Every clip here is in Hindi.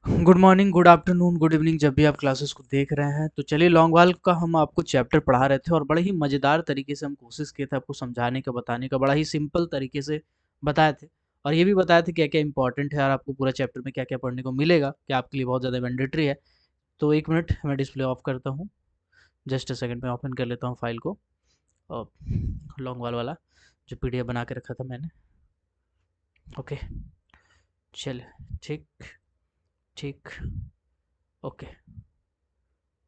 Good morning, good afternoon, good evening, जब भी आप क्लासेस को देख रहे हैं तो चलिए लॉन्ग वाल का हम आपको चैप्टर पढ़ा रहे थे और बड़े ही मज़ेदार तरीके से हम कोशिश किए थे आपको समझाने का, बताने का, बड़ा ही सिंपल तरीके से बताए थे। और ये भी बताए थे क्या क्या इंपॉर्टेंट है और आपको पूरा चैप्टर में क्या क्या पढ़ने को मिलेगा, क्या आपके लिए बहुत ज़्यादा मैंडेटरी है। तो एक मिनट मैं डिस्प्ले ऑफ करता हूँ। जस्ट अ सेकंड में ओपन कर लेता हूँ फाइल को। और लॉन्ग वाल वाला जो पीडीएफ बना के रखा था मैंने। ओके, चलिए, ठीक, ठीक, okay,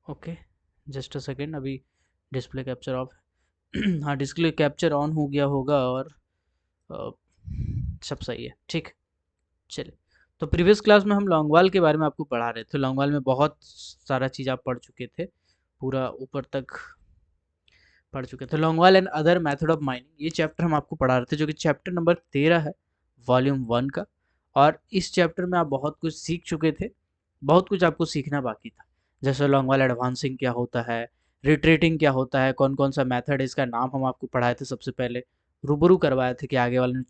okay. Just a second, अभी डिस्प्ले कैप्चर ऑफ। हाँ, डिस्प्ले कैप्चर ऑन हो गया होगा और अ, सब सही है, ठीक। चलिए, तो प्रीवियस क्लास में हम लॉन्गवाल के बारे में आपको पढ़ा रहे थे। लॉन्गवाल में बहुत सारा चीज़ आप पढ़ चुके थे, पूरा ऊपर तक पढ़ चुके थे। Longwall and other method of mining, ये चैप्टर हम आपको पढ़ा रहे थे, जो कि चैप्टर नंबर 13 है, वॉल्यूम 1 का। और इस चैप्टर में आप बहुत कुछ सीख चुके थे, बहुत कुछ आपको सीखना बाकी था। जैसे लॉन्गवाल एडवांसिंग क्या होता है, रिट्रेटिंग क्या होता है, कौन कौन सा मेथड है, इसका नाम हम आपको पढ़ाए थे सबसे पहले, रूबरू करवाए थे कि आगे वाले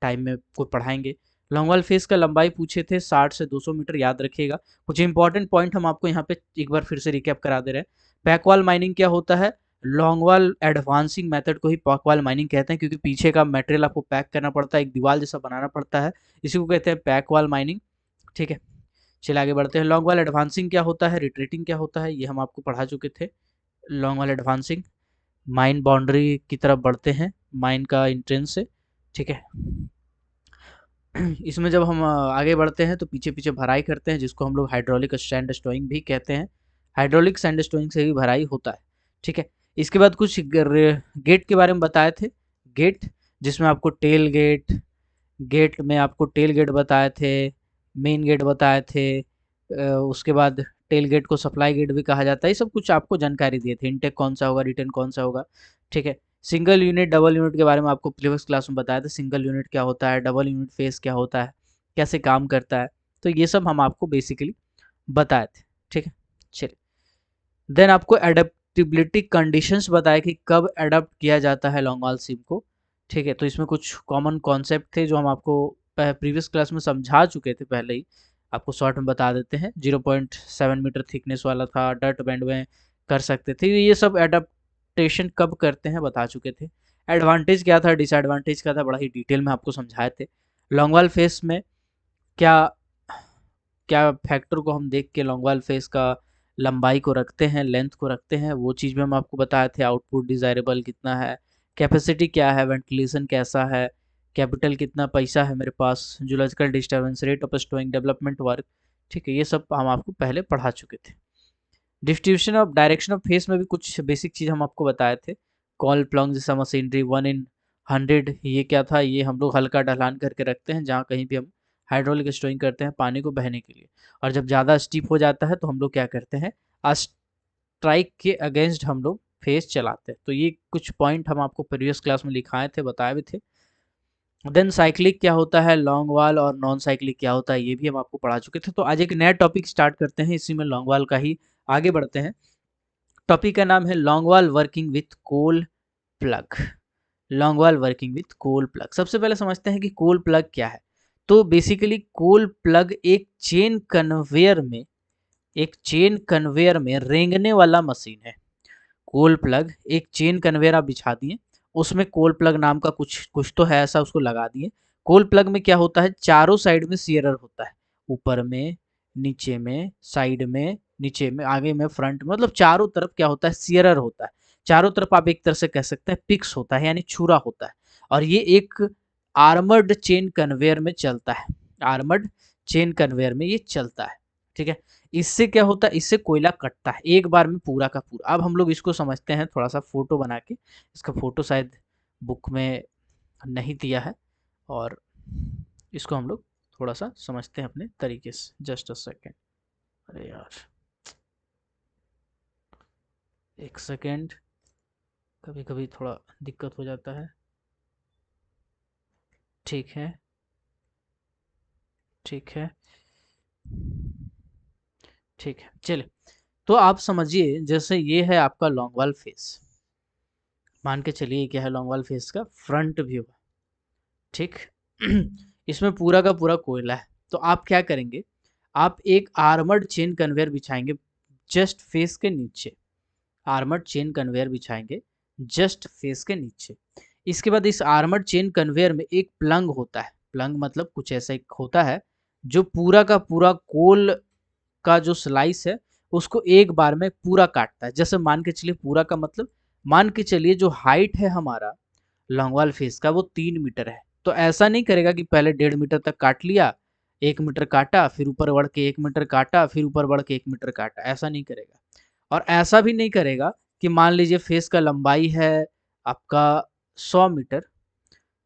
टाइम में को पढ़ाएंगे। लॉन्गवाल फेस का लंबाई पूछे थे 60 से 200 मीटर, याद रखिएगा। कुछ इंपॉर्टेंट पॉइंट हम आपको यहाँ पे एक बार फिर से रिकैप करा दे रहे हैं। बैकवाल माइनिंग क्या होता है, लॉन्गवाल एडवांसिंग मेथड को ही पैकवाल माइनिंग कहते हैं, क्योंकि पीछे का मटेरियल आपको पैक करना पड़ता है, एक दीवार जैसा बनाना पड़ता है, इसी को कहते हैं पैकवाल माइनिंग। ठीक है, चलिए आगे बढ़ते हैं। लॉन्ग वाल एडवांसिंग क्या होता है, रिट्रेटिंग क्या होता है, ये हम आपको पढ़ा चुके थे। लॉन्ग वाल एडवांसिंग, माइन बाउंड्री की तरफ बढ़ते हैं, माइन का इंट्रेंस से। ठीक है, इसमें जब हम आगे बढ़ते हैं तो पीछे पीछे भराई करते हैं, जिसको हम लोग हाइड्रोलिक सैंड स्टोइंग भी कहते हैं। हाइड्रोलिक सैंड स्टोइंग से भी भराई होता है। ठीक है, इसके बाद कुछ गेट के बारे में बताए थे। गेट, जिसमें आपको टेल गेट, गेट में आपको टेल गेट बताए थे, मेन गेट बताए थे। उसके बाद टेल गेट को सप्लाई गेट भी कहा जाता है। ये सब कुछ आपको जानकारी दिए थे, इनटेक कौन सा होगा, रिटर्न कौन सा होगा। ठीक है, सिंगल यूनिट डबल यूनिट के बारे में आपको प्रीवियस क्लास में बताया था। सिंगल यूनिट क्या होता है, डबल यूनिट फेस क्या होता है, कैसे काम करता है, तो ये सब हम आपको बेसिकली बताए थे। ठीक है, चलिए, देन आपको एडेप्टिबिलिटी कंडीशंस बताया कि कब एडप्ट किया जाता है लॉन्ग वॉल सिम को। ठीक है, तो इसमें कुछ कॉमन कॉन्सेप्ट थे जो हम आपको प्रीवियस क्लास में समझा चुके थे पहले ही। आपको शॉर्ट में बता देते हैं। 0.7 मीटर थिकनेस वाला था, डर्ट बैंड में कर सकते थे। ये सब एडप्टेशन कब करते हैं बता चुके थे। एडवांटेज क्या था, डिसएडवांटेज क्या था, बड़ा ही डिटेल में आपको समझाए थे। लॉन्ग वॉल फेस में क्या क्या फैक्टर को हम देख के लॉन्ग वाल फेस का लंबाई को रखते हैं, लेंथ को रखते हैं, वो चीज़ भी हम आपको बताए थे। आउटपुट डिज़ायरेबल कितना है, कैपेसिटी क्या है, वेंटिलेशन कैसा है, कैपिटल कितना पैसा है मेरे पास, zoological disturbance, rate of stowing, development work. ठीक है, ये सब हम आपको पहले पढ़ा चुके थे। Distribution of direction of face में भी कुछ बेसिक चीज़ हम आपको बताए थे। कॉल प्लंग जैसा मशीनरी 1 in 100, ये क्या था, ये हम लोग हल्का ढलान करके रखते हैं जहाँ कहीं भी हम हाइड्रोलिक स्टोइंग करते हैं पानी को बहने के लिए। और जब ज़्यादा स्टीप हो जाता है तो हम लोग क्या करते हैं, स्ट्राइक के अगेंस्ट हम लोग फेस चलाते हैं। तो ये कुछ पॉइंट हम आपको प्रीवियस क्लास में लिखाए थे, बताए भी थे। देन साइक्लिक क्या होता है, लॉन्ग वाल और नॉन साइक्लिक क्या होता है, ये भी हम आपको पढ़ा चुके थे। तो आज एक नया टॉपिक स्टार्ट करते हैं, इसी में लॉन्ग वाल का ही आगे बढ़ते हैं। टॉपिक का नाम है long wall working with coal plug. Long wall working with coal plug, सबसे पहले समझते हैं कि कोल प्लग क्या है। तो बेसिकली कोल प्लग एक चेन कन्वेयर में रेंगने वाला मशीन है। कोल प्लग एक चेन कन्वेयर आप बिछा दिए, उसमें कोल प्लग नाम का कुछ कुछ तो है ऐसा, उसको लगा दिए। कोल प्लग में क्या होता है, चारों साइड में सीयरर होता है, ऊपर में, नीचे में, साइड में, नीचे में, आगे में, फ्रंट में, मतलब चारों तरफ क्या होता है, सीयरर होता है। चारों तरफ आप एक तरह से कह सकते हैं पिक्स होता है, यानी छुरा होता है। और ये एक आर्मर्ड चेन कन्वेयर में चलता है, आर्मर्ड चेन कन्वेयर में ये चलता है। ठीक है, इससे क्या होता है, इससे कोयला कटता है एक बार में पूरा का पूरा। अब हम लोग इसको समझते हैं थोड़ा सा फोटो बना के। इसका फोटो शायद बुक में नहीं दिया है, और इसको हम लोग थोड़ा सा समझते हैं अपने तरीके से। जस्ट अ सेकेंड, अरे यार, एक सेकेंड, कभी कभी थोड़ा दिक्कत हो जाता है। ठीक है, ठीक है, ठीक है, चलिए। तो आप समझिए, जैसे ये है आपका लॉन्ग वाल फेस, मान के चलिए क्या है, लॉन्ग वाल फेस का फ्रंट व्यू है। ठीक, इसमें पूरा का पूरा कोयला है। तो आप क्या करेंगे, आप एक आर्मर्ड चेन कन्वेयर बिछाएंगे जस्ट फेस के नीचे, आर्मर्ड चेन कन्वेयर बिछाएंगे जस्ट फेस के नीचे। इसके बाद इस आर्मर्ड चेन कन्वेयर में एक प्लंग होता है, प्लंग मतलब कुछ ऐसा एक होता है जो पूरा का पूरा कोल का जो स्लाइस है उसको एक बार में पूरा काटता है। जैसे मान के चलिए, पूरा का मतलब मान के चलिए जो हाइट है हमारा लॉन्गवाल फेस का वो 3 मीटर है, तो ऐसा नहीं करेगा कि पहले 1.5 मीटर तक काट लिया, 1 मीटर काटा, फिर ऊपर बढ़ के 1 मीटर काटा, फिर ऊपर बढ़ के 1 मीटर काटा, ऐसा नहीं करेगा। और ऐसा भी नहीं करेगा कि मान लीजिए फेस का लंबाई है आपका 100 मीटर,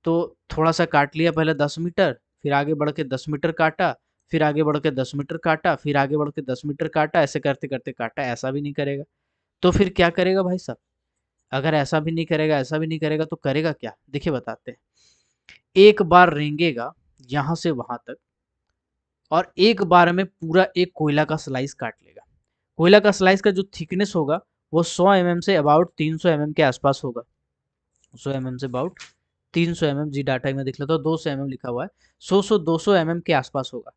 तो थोड़ा सा काट लिया पहले 10 मीटर, फिर आगे बढ़ के 10 मीटर काटा, फिर आगे बढ़ के 10 मीटर काटा, फिर आगे बढ़ के 10 मीटर काटा, ऐसे करते करते काटा, ऐसा भी नहीं करेगा। तो फिर क्या करेगा भाई साहब? अगर ऐसा भी नहीं करेगा, ऐसा भी नहीं करेगा, तो करेगा क्या? देखिए बताते हैं। एक बार रेंगेगा यहाँ से वहां तक, और एक बार में पूरा एक कोयला का स्लाइस काट लेगा। कोयला का स्लाइस का जो थिकनेस होगा वो 100 mm से अबाउट 300 mm के आसपास होगा। 100 mm say about 300 mm, ji data में देख लेता हूँ, 200 mm लिखा हुआ है, 200 के आसपास होगा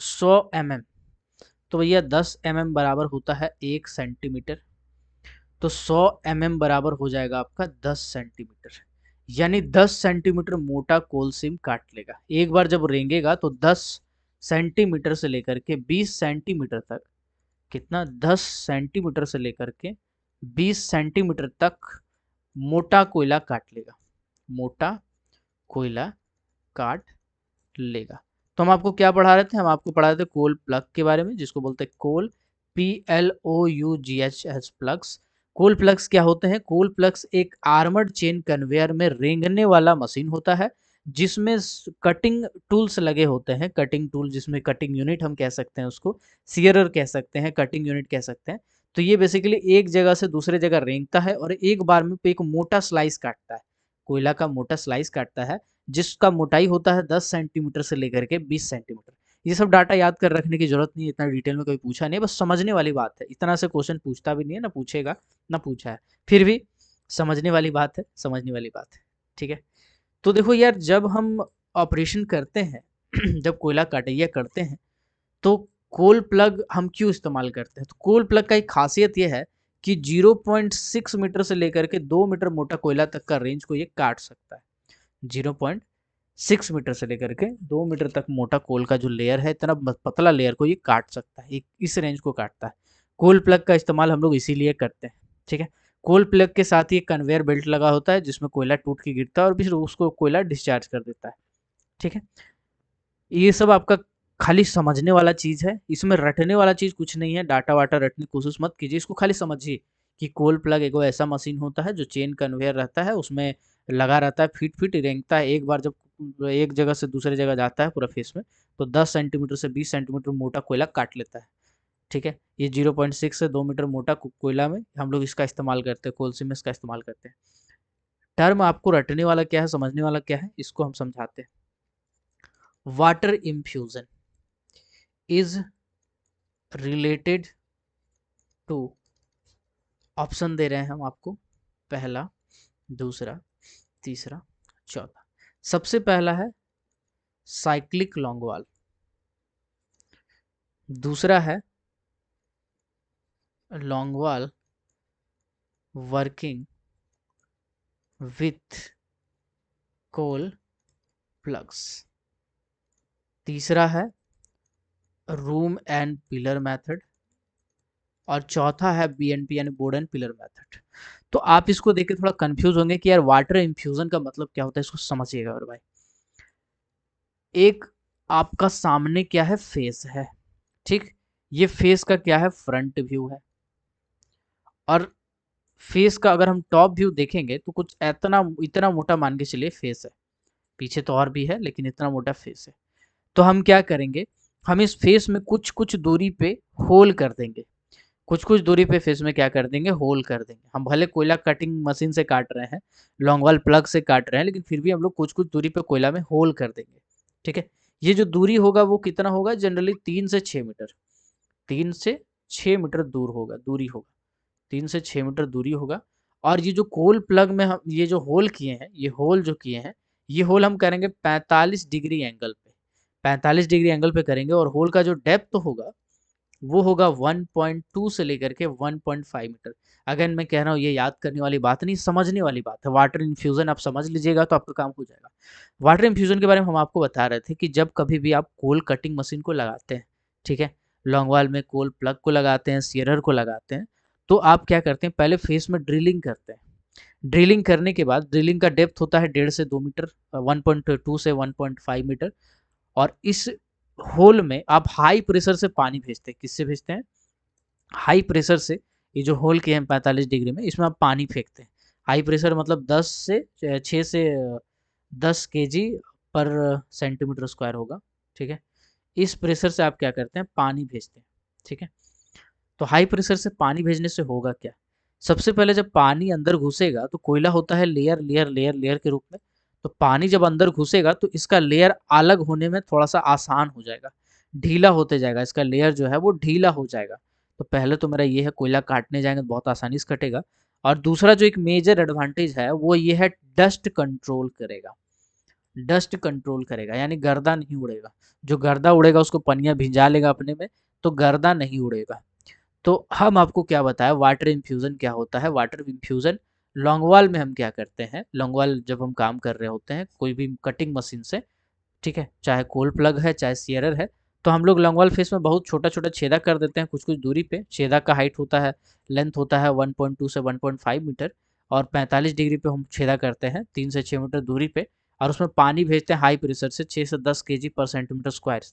100 mm। तो भैया 10 mm बराबर होता है 1 सेंटीमीटर, तो 100 mm बराबर हो जाएगा आपका 10 सेंटीमीटर। यानी 10 सेंटीमीटर मोटा कोल सीम काट लेगा। एक बार जब रेंगेगा तो 10 सेंटीमीटर से लेकर के 20 सेंटीमीटर तक, कितना, 10 सेंटीमीटर से लेकर के 20 सेंटीमीटर तक मोटा कोयला काट लेगा, मोटा कोयला काट लेगा। तो हम आपको क्या पढ़ा रहे थे? हम आपको पढ़ा रहे थे कोल प्लग के बारे में, जिसको बोलते हैं कोल, PLOUGHS प्लग्स। कोल प्लग्स क्या होते हैं? कोल प्लग्स एक आर्मर्ड चेन कन्वेयर में रेंगने वाला मशीन होता है, जिसमें कटिंग टूल्स लगे होते हैं, कटिंग टूल, जिसमें कटिंग यूनिट हम कह सकते हैं, उसको सीयरर कह सकते हैं, कटिंग यूनिट कह सकते हैं। तो ये बेसिकली एक जगह से दूसरे जगह रेंगता है और एक बार में एक मोटा स्लाइस काटता है, कोयला का मोटा स्लाइस काटता है, जिसका मोटाई होता है 10 सेंटीमीटर से लेकर के 20 सेंटीमीटर। ये सब डाटा याद कर रखने की जरूरत नहीं है, इतना डिटेल में कोई पूछा नहीं, बस समझने वाली बात है। इतना से क्वेश्चन पूछता भी नहीं है, ना पूछेगा, ना पूछा है, फिर भी समझने वाली बात है, समझने वाली बात है। ठीक है, तो देखो यार, जब हम ऑपरेशन करते हैं जब कोयला कटैया करते हैं, तो कोल प्लग हम क्यों इस्तेमाल करते हैं? तो कोल प्लग का एक खासियत यह है कि 0.6 मीटर से लेकर के 2 मीटर मोटा कोयला तक का रेंज को ये काट सकता है। 0.6 मीटर से लेकर के 2 मीटर तक मोटा कोल का जो लेयर है, इतना पतला लेयर को ये काट सकता है, इस रेंज को काटता है। कोल प्लग का इस्तेमाल हम लोग इसीलिए करते हैं। ठीक है, कोल प्लग के साथ ही एक कन्वेयर बेल्ट लगा होता है, जिसमें कोयला टूट के गिरता है और फिर उसको कोयला डिस्चार्ज कर देता है। ठीक है, ये सब आपका खाली समझने वाला चीज़ है, इसमें रटने वाला चीज़ कुछ नहीं है। डाटा वाटा रटने की कोशिश मत कीजिए, इसको खाली समझिए कि कोल प्लग एक ऐसा मशीन होता है जो चेन कन्वेयर रहता है, उसमें लगा रहता है, फिट फिट रेंगता है। एक बार जब एक जगह से दूसरे जगह जाता है पूरा फेस में, तो 10 सेंटीमीटर से 20 सेंटीमीटर मोटा कोयला काट लेता है। ठीक है, ये 0.6 से 2 मीटर मोटा कोयला में हम लोग इसका इस्तेमाल करते हैं, कोल सीम में इसका इस्तेमाल करते हैं। टर्म आपको रटने वाला क्या है, समझने वाला क्या है, इसको हम समझाते हैं। Water infusion is related to, option दे रहे हैं हम आपको, पहला, दूसरा, तीसरा, चौथा। सबसे पहला है साइक्लिक लॉन्गवाल, दूसरा है लॉन्गवाल वर्किंग विथ कोल प्लग्स, तीसरा है रूम एंड पिलर मेथड, और चौथा है BNP यानी बोर्ड एंड पिलर मेथड। तो आप इसको देख के थोड़ा कंफ्यूज होंगे कि यार वाटर इन्फ्यूजन का मतलब क्या होता है, इसको समझिएगा। और भाई, एक आपका सामने क्या है, फेस है, ठीक, ये फेस का क्या है, फ्रंट व्यू है। और फेस का अगर हम टॉप व्यू देखेंगे तो कुछ इतना इतना मोटा मान के चलिए फेस है, पीछे तो और भी है लेकिन इतना मोटा फेस है। तो हम क्या करेंगे, हम इस फेस में कुछ कुछ दूरी पे होल कर देंगे, कुछ कुछ दूरी पे फेस में क्या कर देंगे, होल कर देंगे। हम भले कोयला कटिंग मशीन से काट रहे हैं, लॉन्गवाल प्लग से काट रहे हैं, लेकिन फिर भी हम लोग कुछ कुछ दूरी पे कोयला में होल कर देंगे। ठीक है, ये जो दूरी होगा वो कितना होगा, जनरली 3 से 6 मीटर, 3 से 6 मीटर दूर होगा, दूरी होगा, 3 से 6 मीटर दूरी होगा। और ये जो कोल प्लग में हम ये जो होल किए हैं, ये होल जो किए हैं, ये होल हम करेंगे 45 डिग्री एंगल पे, 45 डिग्री एंगल पे करेंगे और होल का जो डेप्थ होगा वो होगा 1.2 से लेकर के 1.5 मीटर। अगेन मैं कह रहा हूँ ये याद करने वाली बात नहीं, समझने वाली बात है। वाटर इन्फ्यूजन आप समझ लीजिएगा तो आपका काम हो जाएगा। वाटर इन्फ्यूजन के बारे में हम आपको बता रहे थे कि जब कभी भी आप कोल कटिंग मशीन को लगाते हैं, ठीक है, लॉन्ग वाल में कोल प्लग को लगाते हैं, सीयरर को लगाते हैं, तो आप क्या करते हैं, पहले फेस में ड्रिलिंग करते हैं। ड्रिलिंग करने के बाद ड्रिलिंग का डेप्थ होता है 1.5 से 2 मीटर, 1.2 से 1.5 मीटर। और इस होल में आप हाई प्रेशर से पानी भेजते हैं। किससे भेजते हैं? हाई प्रेशर से। ये जो होल के हैं 45 डिग्री में, इसमें आप पानी फेंकते हैं। हाई प्रेशर मतलब 6 से 10 केजी पर सेंटीमीटर स्क्वायर होगा, ठीक है। इस प्रेशर से आप क्या करते हैं, पानी भेजते हैं, ठीक है। तो हाई प्रेशर से पानी भेजने से होगा क्या, सबसे पहले जब पानी अंदर घुसेगा तो कोयला होता है लेयर लेयर लेयर लेयर के रूप में। तो पानी जब अंदर घुसेगा तो इसका लेयर अलग होने में थोड़ा सा आसान हो जाएगा, ढीला होते जाएगा, इसका लेयर जो है वो ढीला हो जाएगा। तो पहले तो मेरा ये है, कोयला काटने जाएंगे तो बहुत आसानी से कटेगा। और दूसरा जो एक मेजर एडवांटेज है वो ये है, डस्ट कंट्रोल करेगा। डस्ट कंट्रोल करेगा यानी गर्दा नहीं उड़ेगा। जो गर्दा उड़ेगा उसको पनिया भिंजा लेगा अपने में, तो गर्दा नहीं उड़ेगा। तो हम आपको क्या बताया, वाटर इन्फ्यूज़न क्या होता है। वाटर इन्फ्यूज़न लॉन्गवाल में हम क्या करते हैं, लॉन्गवाल जब हम काम कर रहे होते हैं कोई भी कटिंग मशीन से, ठीक है, चाहे कोल प्लग है चाहे सीयरर है, तो हम लोग लॉन्गवाल फेस में बहुत छोटा छोटा छेदा कर देते हैं कुछ कुछ दूरी पे। छेदा का हाइट होता है, लेंथ होता है 1.2 से 1.5 मीटर। और 45 डिग्री पे हम छेदा करते हैं 3 से 6 मीटर दूरी पे। और उसमें पानी भेजते हैं हाई प्रेशर से 6 से 10 केजी पर सेंटीमीटर स्क्वायर से,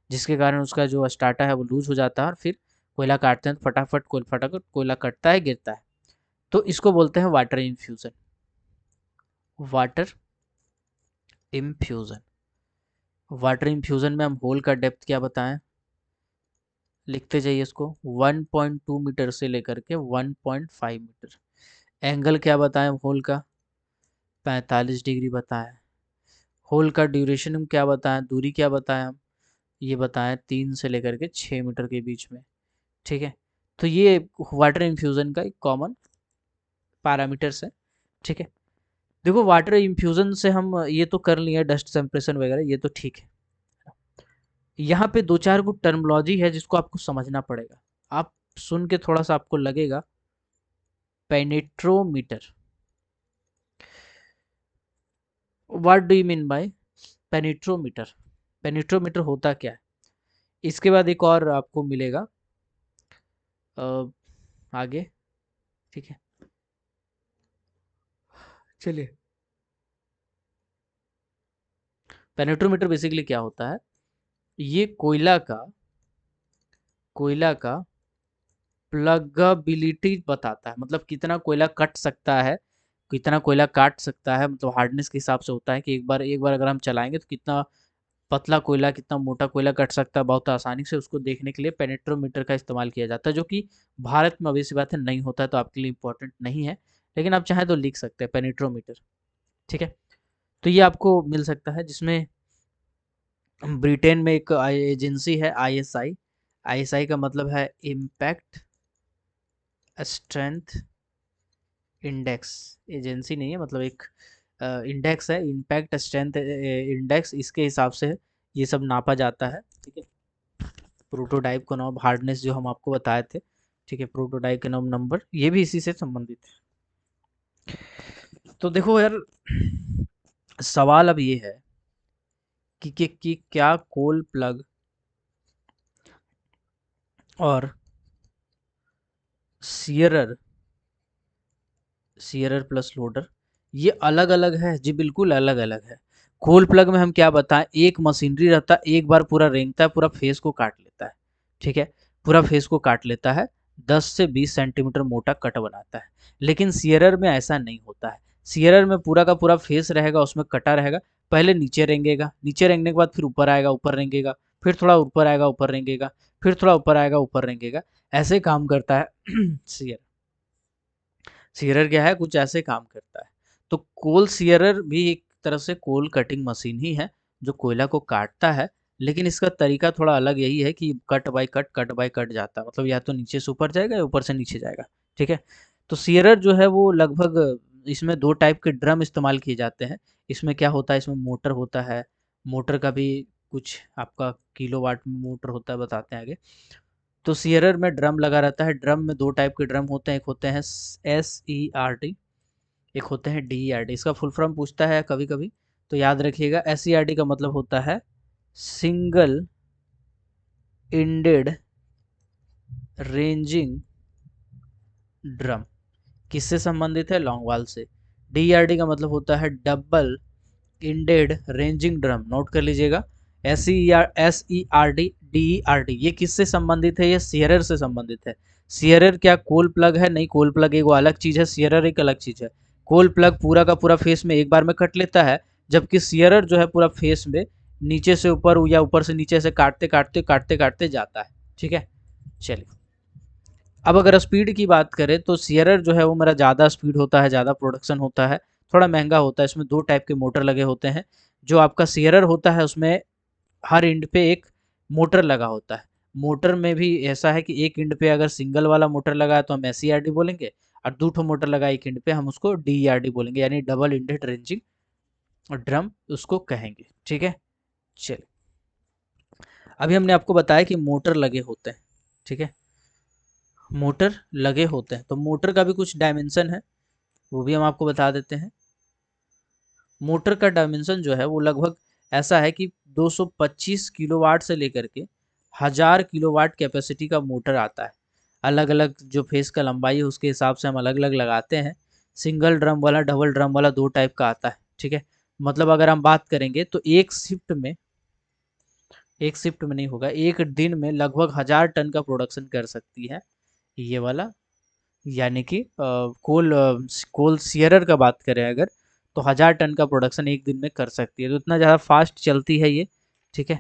जिसके कारण उसका जो स्टार्टर है वो लूज हो जाता है। और फिर कोयला काटते हैं तो फटाफट कोयला कटता है, गिरता है। तो इसको बोलते हैं water infusion. Water infusion. Water infusion में हम होल का डेप्थ क्या बताएं, लिखते जाइए इसको, 1.2 मीटर से लेकर के 1.5 मीटर। एंगल क्या बताएं होल का, 45 डिग्री बताएं। होल का ड्यूरेशन हम क्या बताएं, दूरी क्या बताएं हम, ये बताएं 3 से लेकर के 6 मीटर के बीच में, ठीक है। तो ये वाटर इन्फ्यूज़न का एक कॉमन पैरामीटर्स है, ठीक है। देखो वाटर इन्फ्यूज़न से हम ये तो कर लिए डस्ट सेपरेशन वगैरह, ये तो ठीक है। यहाँ पे दो चार को टर्मोलॉजी है जिसको आपको समझना पड़ेगा। आप सुन के थोड़ा सा आपको लगेगा, penetrometer. What do you mean by penetrometer? Penetrometer होता क्या है, इसके बाद एक और आपको मिलेगा आगे, ठीक है। चलिए, पेनिट्रोमीटर बेसिकली क्या होता है, ये कोयला का प्लगबिलिटी बताता है। मतलब कितना कोयला कट सकता है, कितना कोयला काट सकता है, मतलब हार्डनेस के हिसाब से होता है कि एक बार अगर हम चलाएंगे तो कितना पतला कोयला कितना मोटा कोयला कट सकता है बहुत आसानी से। उसको देखने के लिए पेनेट्रोमीटर का इस्तेमाल किया जाता है, जो कि भारत में अभी सी बात है नहीं होता है, तो आपके लिए इम्पोर्टेंट नहीं है। लेकिन आप चाहें तो लिख सकते हैं पेनेट्रोमीटर, ठीक है। तो ये आपको मिल सकता है, जिसमें ब्रिटेन में एक एजेंसी है आईएसआई। आईएसआई का मतलब है इम्पैक्ट स्ट्रेंथ इंडेक्स। एजेंसी नहीं है, मतलब एक इंडेक्स है, इम्पैक्ट स्ट्रेंथ इंडेक्स। इसके हिसाब से ये सब नापा जाता है, ठीक है। प्रोटोटाइप का नाम हार्डनेस जो हम आपको बताए थे, ठीक है, प्रोटोटाइप का नाम नंबर, ये भी इसी से संबंधित है। तो देखो यार, सवाल अब ये है कि क्या कोल प्लग और सीयरर, सीयरर प्लस लोडर, ये अलग अलग है जी, बिल्कुल अलग अलग है। कोल प्लग में हम क्या बताएं, एक मशीनरी रहता है, एक बार पूरा रेंगता है, पूरा फेस को काट लेता है, ठीक है, पूरा फेस को काट लेता है, 10 से 20 सेंटीमीटर मोटा कट बनाता है। लेकिन सीयरर में ऐसा नहीं होता है। सीयरर में पूरा का पूरा फेस रहेगा, उसमें कटा रहेगा। पहले नीचे रेंगेगा, नीचे रेंगने के बाद फिर ऊपर आएगा, ऊपर रेंगेगा, फिर थोड़ा ऊपर आएगा, ऊपर रेंगेगा, फिर थोड़ा ऊपर आएगा, ऊपर रेंगेगा। ऐसे काम करता है सीयर। सीयरर क्या है, कुछ ऐसे काम करता है। तो कोल सीयरर भी एक तरह से कोल कटिंग मशीन ही है, जो कोयला को काटता है। लेकिन इसका तरीका थोड़ा अलग यही है कि कट बाय कट जाता है, मतलब या तो नीचे से ऊपर जाएगा या ऊपर से नीचे जाएगा, ठीक है। तो सीयरर जो है वो लगभग, इसमें दो टाइप के ड्रम इस्तेमाल किए जाते हैं। इसमें क्या होता है, इसमें मोटर होता है, मोटर का भी कुछ आपका किलोवाट में मोटर होता है, बताते हैं आगे। तो सीयरर में ड्रम लगा रहता है। ड्रम में दो टाइप के ड्रम होते हैं, एक होते हैं SERT, एक होते हैं DERT। इसका फुल फॉर्म पूछता है कभी कभी, तो याद रखिएगा। SERT का मतलब होता है सिंगल इंडेड रेंजिंग ड्रम। किससे संबंधित है? लॉन्ग वाल से। DERT का मतलब होता है double ended ranging drum. Note कर लीजिएगा, SERT DERT, ये किससे संबंधित है? ये सीयरर से संबंधित है। सीयरर क्या कोल प्लग है? नहीं, कोल प्लग एक अलग चीज है, सीयरर एक अलग चीज है। कोल प्लग पूरा का पूरा फेस में एक बार में कट लेता है, जबकि सीयरर जो है पूरा फेस में नीचे से ऊपर या ऊपर से नीचे से काटते काटते काटते काटते जाता है। ठीक है, चलिए। अब अगर स्पीड की बात करें तो सीयरर जो है वो मेरा ज़्यादा स्पीड होता है, ज़्यादा प्रोडक्शन होता है, थोड़ा महंगा होता है। इसमें दो टाइप के मोटर लगे होते हैं। जो आपका सीयरर होता है उसमें हर इंड पे एक मोटर लगा होता है। मोटर में भी ऐसा है कि एक इंड पे अगर सिंगल वाला मोटर लगा है तो हम SERT बोलेंगे, और दो ठो मोटर लगा एक इंड पे हम उसको DERT बोलेंगे, यानी डबल इंडेड रेंजिंग ड्रम उसको कहेंगे। ठीक है, चलिए। अभी हमने आपको बताया कि मोटर लगे होते हैं। ठीक है, मोटर लगे होते हैं, तो मोटर का भी कुछ डायमेंशन है, वो भी हम आपको बता देते हैं। मोटर का डायमेंशन जो है वो लगभग ऐसा है कि 225 किलोवाट से लेकर के 1000 किलोवाट कैपेसिटी का मोटर आता है। अलग अलग जो फेस का लंबाई है उसके हिसाब से हम अलग अलग लगाते हैं। सिंगल ड्रम वाला, डबल ड्रम वाला, दो टाइप का आता है। ठीक है, मतलब अगर हम बात करेंगे तो एक शिफ्ट में नहीं होगा, एक दिन में लगभग 1000 टन का प्रोडक्शन कर सकती है ये वाला। यानी कि कोल सीयरर का बात करें अगर, तो 1000 टन का प्रोडक्शन एक दिन में कर सकती है, तो इतना ज़्यादा फास्ट चलती है ये। ठीक है,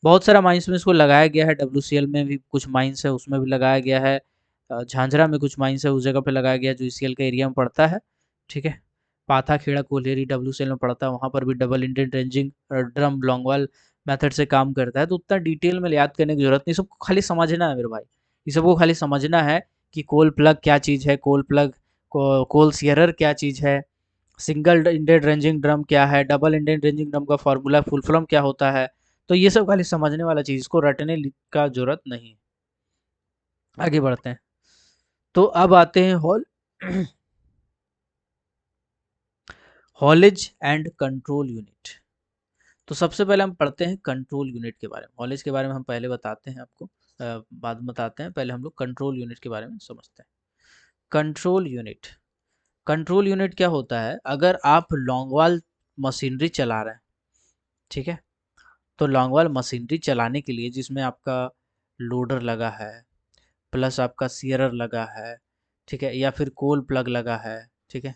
बहुत सारा माइंस में इसको लगाया गया है। WCL में भी कुछ माइंस है, उसमें भी लगाया गया है। झांझरा में कुछ माइंस है, उस जगह पे लगाया गया जो ECL का एरिया में पड़ता है। ठीक है, पाथा खेड़ा कोल्हेरी WCL में पड़ता है, वहाँ पर भी double ended ranging drum longwall method से काम करता है। तो उतना डिटेल में याद करने की जरूरत नहीं, सबको खाली समझना है मेरे भाई। ये सबको खाली समझना है कि कोल प्लग क्या चीज़ है, कोल प्लग कोल सीयरर क्या चीज़ है, सिंगल इंडेड रेंजिंग ड्रम क्या है, डबल इंडेड रेंजिंग ड्रम का फॉर्मूला फुल फॉर्म क्या होता है। तो ये सब खाली समझने वाला चीज़, इसको रटने का जरूरत नहीं। आगे बढ़ते हैं। तो अब आते हैं हॉलेज एंड कंट्रोल यूनिट। तो सबसे पहले हम पढ़ते हैं कंट्रोल यूनिट के बारे में। हॉलेज के बारे में हम पहले बताते हैं आपको, बाद में बताते हैं। पहले हम लोग कंट्रोल यूनिट के बारे में समझते हैं। कंट्रोल यूनिट, कंट्रोल यूनिट क्या होता है? अगर आप लॉन्गवाल मशीनरी चला रहे हैं, ठीक है, तो लॉन्गवाल मशीनरी चलाने के लिए जिसमें आपका लोडर लगा है, प्लस आपका सीयरर लगा है, ठीक है, या फिर कोल प्लग लगा है, ठीक है,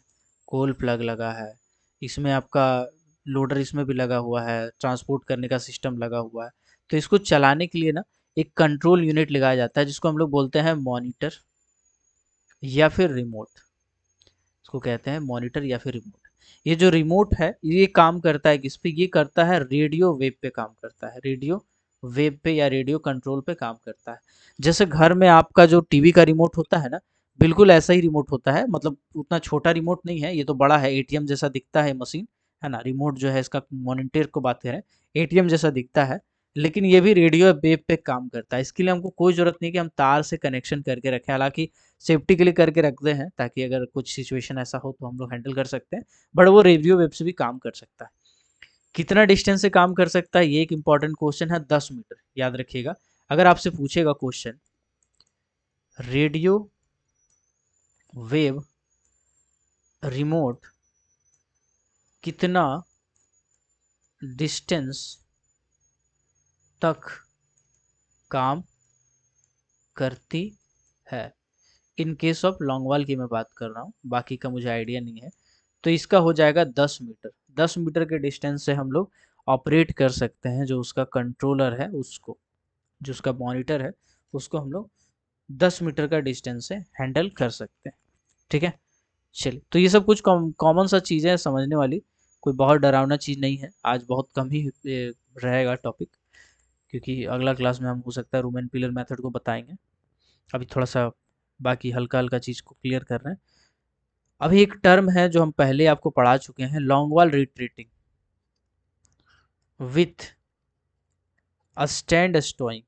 कोल प्लग लगा है, इसमें आपका लोडर इसमें भी लगा हुआ है, ट्रांसपोर्ट करने का सिस्टम लगा हुआ है, तो इसको चलाने के लिए ना एक कंट्रोल यूनिट लगाया जाता है जिसको हम लोग बोलते हैं मॉनिटर या फिर रिमोट। इसको कहते हैं मॉनिटर या फिर रिमोट। ये जो रिमोट है ये काम करता है किस पे? ये करता है रेडियो वेव पे काम करता है, रेडियो वेव पे या रेडियो कंट्रोल पे काम करता है। जैसे घर में आपका जो टीवी का रिमोट होता है ना, बिल्कुल ऐसा ही रिमोट होता है। मतलब उतना छोटा रिमोट नहीं है, ये तो बड़ा है, ATM जैसा दिखता है मशीन, है ना। रिमोट जो है इसका, मॉनिटर को बात करें, ATM जैसा दिखता है, लेकिन ये भी रेडियो वेव पे काम करता है। इसके लिए हमको कोई ज़रूरत नहीं कि हम तार से कनेक्शन करके रखें, हालाँकि सेफ्टी के लिए करके रखते हैं ताकि अगर कुछ सिचुएशन ऐसा हो तो हम लोग हैंडल कर सकते हैं। बट वो रेडियो वेव से भी काम कर सकता है। कितना डिस्टेंस से काम कर सकता है, ये एक इंपॉर्टेंट क्वेश्चन है। 10 मीटर, याद रखिएगा। अगर आपसे पूछेगा क्वेश्चन, रेडियो वेव रिमोट कितना डिस्टेंस तक काम करती है, इन केस ऑफ लॉन्गवाल की मैं बात कर रहा हूँ, बाकी का मुझे आइडिया नहीं है। तो इसका हो जाएगा 10 मीटर। 10 मीटर के डिस्टेंस से हम लोग ऑपरेट कर सकते हैं। जो उसका कंट्रोलर है उसको, जो उसका मॉनिटर है उसको हम लोग 10 मीटर का डिस्टेंस से हैंडल कर सकते हैं। ठीक है, चलिए। तो ये सब कुछ कॉमन सा चीज़ें हैं समझने वाली, कोई बहुत डरावना चीज़ नहीं है। आज बहुत कम ही रहेगा टॉपिक, क्योंकि अगला क्लास में हम हो सकता है रूमेन पिलर मेथड को बताएंगे। अभी थोड़ा सा बाकी हल्का हल्का चीज़ को क्लियर कर रहे हैं। अभी एक टर्म है जो हम पहले आपको पढ़ा चुके हैं, लॉन्गवाल रिट्रीटिंग विथ स्टैंड स्टोइंग।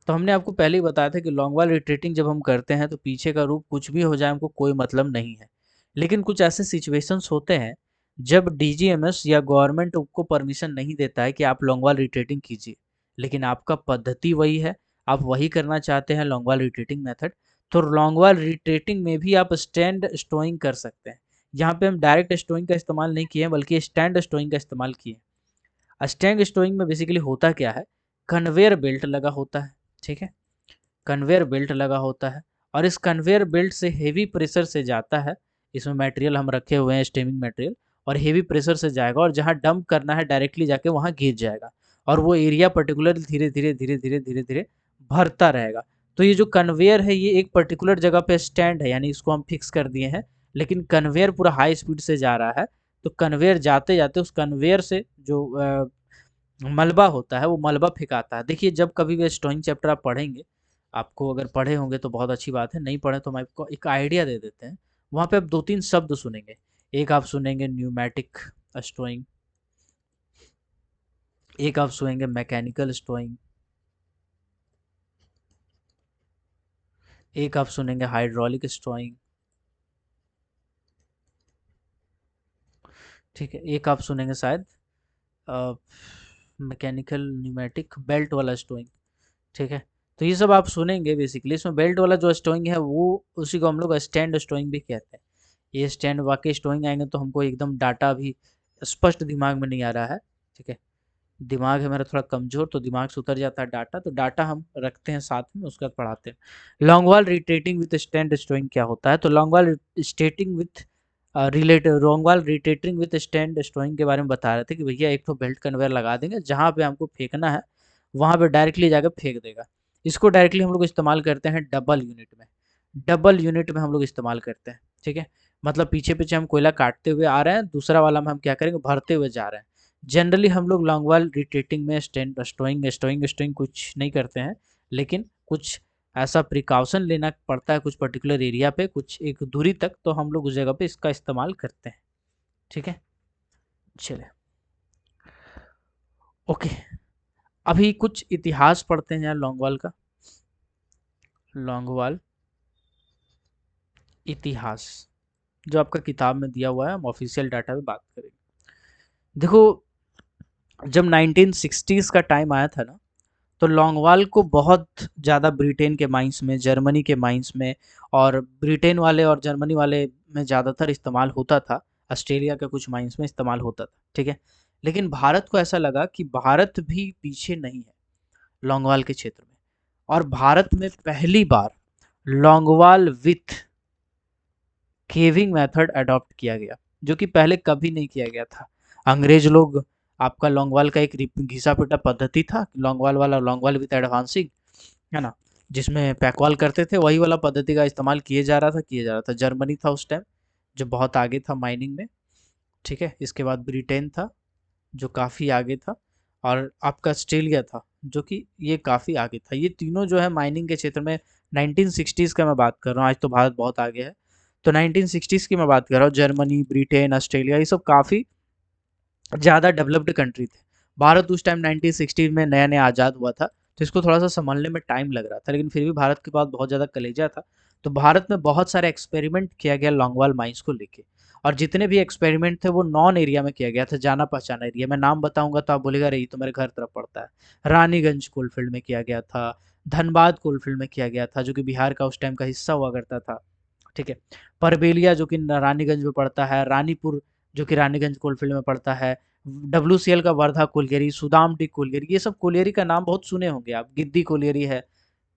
तो हमने आपको पहले ही बताया था कि लॉन्ग वॉल रिट्रीटिंग जब हम करते हैं तो पीछे का रूप कुछ भी हो जाए हमको कोई मतलब नहीं है। लेकिन कुछ ऐसे सिचुएशंस होते हैं जब डीजीएमएस या गवर्नमेंट आपको परमिशन नहीं देता है कि आप लॉन्ग वॉल रिट्रीटिंग कीजिए, लेकिन आपका पद्धति वही है, आप वही करना चाहते हैं लॉन्ग वॉल रिट्रीटिंग मेथड, तो लॉन्ग वॉल रिट्रीटिंग में भी आप स्टैंड स्टोइंग कर सकते हैं। यहाँ पे हम डायरेक्ट स्टोइंग का इस्तेमाल नहीं किए बल्कि स्टैंड स्टोइंग का इस्तेमाल किए। स्टैंड स्टोइंग में बेसिकली होता क्या है, कन्वेयर बेल्ट लगा होता है, ठीक है, कन्वेयर बेल्ट लगा होता है और इस कन्वेयर बेल्ट से हेवी प्रेशर से जाता है, इसमें मटेरियल हम रखे हुए हैं स्टेमिंग मटेरियल, और हेवी प्रेशर से जाएगा और जहाँ डंप करना है डायरेक्टली जाके वहाँ गिर जाएगा और वो एरिया पर्टिकुलर धीरे धीरे धीरे धीरे धीरे धीरे भरता रहेगा। तो ये जो कन्वेयर है ये एक पर्टिकुलर जगह पे स्टैंड है, यानी इसको हम फिक्स कर दिए हैं, लेकिन कन्वेयर पूरा हाई स्पीड से जा रहा है। तो कन्वेयर जाते जाते उस कन्वेयर से जो मलबा होता है वो मलबा फेंकाता है। देखिए जब कभी भी स्टोइंग चैप्टर आप पढ़ेंगे, आपको अगर पढ़े होंगे तो बहुत अच्छी बात है, नहीं पढ़े तो हम आपको एक आइडिया दे देते हैं। वहाँ पे आप 2-3 शब्द सुनेंगे। एक आप सुनेंगे न्यूमैटिक स्टोइंग, एक आप सुनेंगे मैकेनिकल स्टोइंग, एक आप सुनेंगे हाइड्रोलिक स्टोइंग, ठीक है, एक आप सुनेंगे शायद मैकेनिकल न्यूमैटिक बेल्ट वाला स्टोइंग, ठीक है। तो ये सब आप सुनेंगे बेसिकली। इसमें बेल्ट वाला जो स्टोइंग है वो उसी को हम लोग स्टैंड स्टोइंग भी कहते हैं। ये स्टैंड वाकई स्टोइंग आएंगे तो हमको एकदम डाटा भी स्पष्ट दिमाग में नहीं आ रहा है, ठीक है। दिमाग है मेरा थोड़ा कमजोर तो दिमाग से उतर जाता है डाटा, तो डाटा हम रखते हैं साथ में, उसके बाद पढ़ाते हैं। Long wall retreating with stand स्टोइंग क्या होता है, तो long wall स्टेटिंग with related long wall retreating with stand स्टोइंग के बारे में बता रहे थे कि भैया एक तो बेल्ट कन्वेयर लगा देंगे, जहाँ पे हमको फेंकना है वहाँ पे डायरेक्टली जाकर फेंक देगा। इसको डायरेक्टली हम लोग इस्तेमाल करते हैं डबल यूनिट में, डबल यूनिट में हम लोग इस्तेमाल करते हैं, ठीक है। मतलब पीछे पीछे हम कोयला काटते हुए आ रहे हैं, दूसरा वाला में हम क्या करेंगे, भरते हुए जा रहे हैं। जनरली हम लोग लॉन्ग वॉल रिट्रीटिंग में स्टैंड स्टोइंग स्टोइंग स्टोइंग कुछ नहीं करते हैं, लेकिन कुछ ऐसा प्रिकॉशन लेना पड़ता है कुछ पर्टिकुलर एरिया पे कुछ एक दूरी तक, तो हम लोग उस जगह पे इसका इस्तेमाल करते हैं, ठीक है। चलिए ओके, अभी कुछ इतिहास पढ़ते हैं यार लॉन्ग वॉल का। लॉन्ग वॉल इतिहास जो आपका किताब में दिया हुआ है, हम ऑफिशियल डाटा पे बात करेंगे। देखो जब 1960s का टाइम आया था ना, तो लॉन्ग वॉल को बहुत ज़्यादा ब्रिटेन के माइंस में, जर्मनी के माइंस में, और ब्रिटेन वाले और जर्मनी वाले में ज़्यादातर इस्तेमाल होता था, ऑस्ट्रेलिया के कुछ माइंस में इस्तेमाल होता था, ठीक है। लेकिन भारत को ऐसा लगा कि भारत भी पीछे नहीं है लॉन्ग वॉल के क्षेत्र में, और भारत में पहली बार long wall with caving method adopt किया गया, जो कि पहले कभी नहीं किया गया था। अंग्रेज लोग, आपका लॉन्ग वॉल का एक घिसा पिटा पद्धति था लॉन्ग वॉल वाला, लॉन्ग वॉल विथ एडवांसिंग, है ना, जिसमें पैकवाल करते थे, वही वाला पद्धति का इस्तेमाल किए जा रहा था। जर्मनी था उस टाइम जो बहुत आगे था माइनिंग में, ठीक है। इसके बाद ब्रिटेन था जो काफ़ी आगे था, और आपका ऑस्ट्रेलिया था जो कि ये काफ़ी आगे था। ये तीनों जो है माइनिंग के क्षेत्र में 1960s का मैं बात कर रहा हूँ, आज तो भारत बहुत आगे है, तो 1960s की मैं बात कर रहा हूँ। जर्मनी, ब्रिटेन, ऑस्ट्रेलिया ये सब काफ़ी ज़्यादा डेवलप्ड कंट्री थे। भारत उस टाइम 1960 में नया नया आज़ाद हुआ था, तो इसको थोड़ा सा संभलने में टाइम लग रहा था, लेकिन फिर भी भारत के पास बहुत ज़्यादा कलेजा था। तो भारत में बहुत सारे एक्सपेरिमेंट किया गया लॉन्ग वॉल माइंस को लेके, और जितने भी एक्सपेरिमेंट थे वो नॉन एरिया में किया गया था, जाना पहचाना एरिया। मैं नाम बताऊंगा तो आप बोलेगा अरे ये तो मेरे घर तरफ पड़ता है। रानीगंज कोलफील्ड में किया गया था, धनबाद कोलफील्ड में किया गया था जो कि बिहार का उस टाइम का हिस्सा हुआ करता था, ठीक है। परबेलिया जो कि रानीगंज में पड़ता है, रानीपुर जो कि रानीगंज कोलफील्ड में पड़ता है, डब्ल्यूसीएल का Wardha colliery, Sudam T colliery, ये सब कोलियरी का नाम बहुत सुने होंगे आप। गिद्दी कोलियरी है,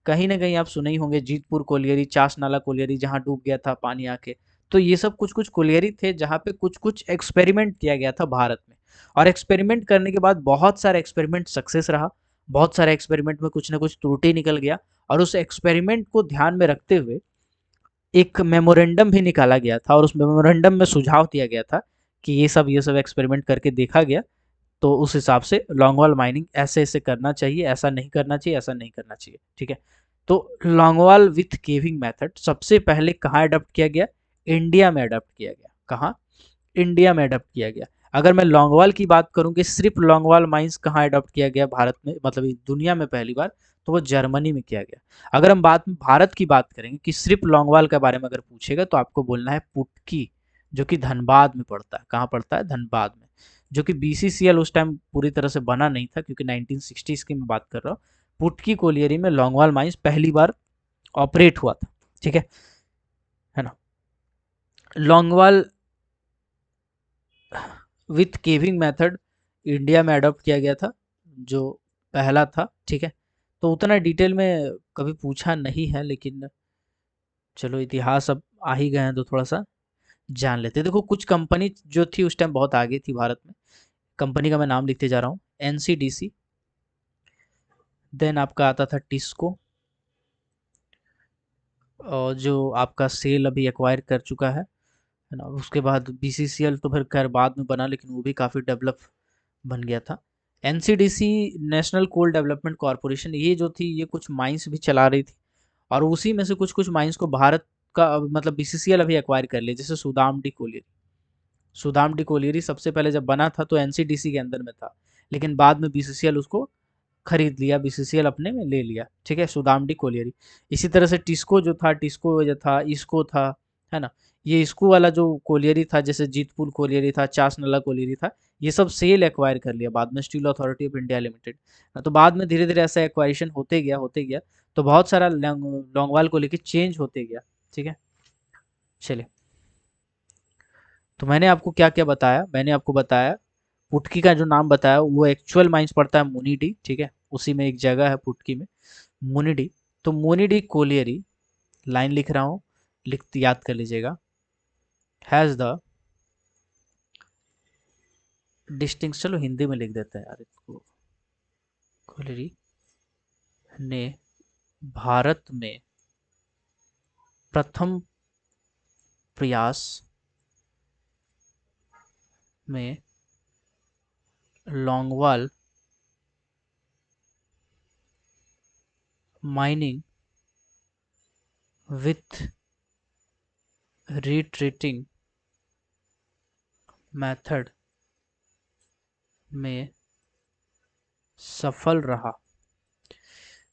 कहीं ना कहीं आप सुने ही होंगे। जीतपुर कोलियरी, चास नाला कोलियरी जहाँ डूब गया था पानी आके। तो ये सब कुछ कुछ कोलियरी थे जहाँ पे कुछ कुछ एक्सपेरिमेंट किया गया था भारत में, और एक्सपेरिमेंट करने के बाद बहुत सारे एक्सपेरिमेंट सक्सेस रहा, बहुत सारे एक्सपेरिमेंट में कुछ ना कुछ त्रुटि निकल गया, और उस एक्सपेरिमेंट को ध्यान में रखते हुए एक मेमोरेंडम भी निकाला गया था, और उस मेमोरेंडम में सुझाव दिया गया था कि ये सब एक्सपेरिमेंट करके देखा गया, तो उस हिसाब से लॉन्ग वॉल माइनिंग ऐसे ऐसे करना चाहिए, ऐसा नहीं करना चाहिए, ऐसा नहीं करना चाहिए, ठीक है। तो long wall with caving method सबसे पहले कहाँ अडॉप्ट किया गया, इंडिया में अडॉप्ट किया गया। कहाँ, इंडिया में अडॉप्ट किया गया। अगर मैं लॉन्गवाल की बात करूँ कि सिर्फ लॉन्गवाल माइंस कहाँ अडॉप्ट किया गया भारत में, मतलब इस दुनिया में पहली बार, तो वो जर्मनी में किया गया। अगर हम भारत की बात करेंगे कि सिर्फ लॉन्गवाल के बारे में अगर पूछेगा तो आपको बोलना है पुटकी, जो कि धनबाद में पड़ता है। कहाँ पड़ता है? धनबाद में। जो कि बीसीसीएल उस टाइम पूरी तरह से बना नहीं था, क्योंकि 1960s की मैं बात कर रहा हूँ। पुटकी कोलियरी में लॉन्गवाल माइंस पहली बार ऑपरेट हुआ था। ठीक है ना। लॉन्गवाल विथ केविंग मेथड इंडिया में अडॉप्ट किया गया था, जो पहला था। ठीक है, तो उतना डिटेल में कभी पूछा नहीं है, लेकिन चलो इतिहास अब आ ही गए हैं तो थोड़ा सा जान लेते हैं। देखो कुछ कंपनी जो थी उस टाइम बहुत आगे थी भारत में। कंपनी का मैं नाम लिखते जा रहा हूँ। एनसीडीसी, देन आपका आता था टिस्को, और जो आपका सेल अभी एक्वायर कर चुका है ना। उसके बाद बीसीसीएल तो फिर खैर बाद में बना, लेकिन वो भी काफ़ी डेवलप बन गया था। NCDC, national coal development corporation, ये जो थी ये कुछ माइंस भी चला रही थी, और उसी में से कुछ कुछ माइंस को भारत का मतलब बीसीसीएल अभी एक्वायर कर लिया, जैसे Sudam D colliery. Sudam D colliery सबसे पहले जब बना था तो एनसीडीसी के अंदर में था, लेकिन बाद में बीसीसीएल उसको खरीद लिया, बीसीसीएल अपने में ले लिया। ठीक है, सुदाम डी कोलियरी। इसी तरह से टिस्को जो था, टिस्को जो था, इसको था, है ना। ये इसको वाला जो कोलियरी था, जैसे जीतपुर कोलियरी था, चासनला कोलियरी था, ये सब सेल एक्वायर कर लिया बाद में steel authority of India limited. तो बाद में धीरे धीरे ऐसा एक्वायरेशन होते गया, तो बहुत सारा लॉन्गवाल को लेके चेंज होते गया। ठीक है, चलिए। तो मैंने आपको क्या क्या बताया? मैंने आपको बताया पुटकी का जो नाम बताया वो एक्चुअल माइंस पड़ता है मुनिडी। ठीक है, उसी में एक जगह है पुटकी में, मुनिडी। तो मुनिडी कोलियरी, लाइन लिख रहा हूँ, लिख याद कर लीजिएगा। हैज़ द डिस्टिंक्शन, चलो हिंदी में लिख देते हैं यार इसको। कोलियरी ने भारत में प्रथम प्रयास में लॉन्गवाल माइनिंग विथ रिट्रीटिंग मेथड में सफल रहा।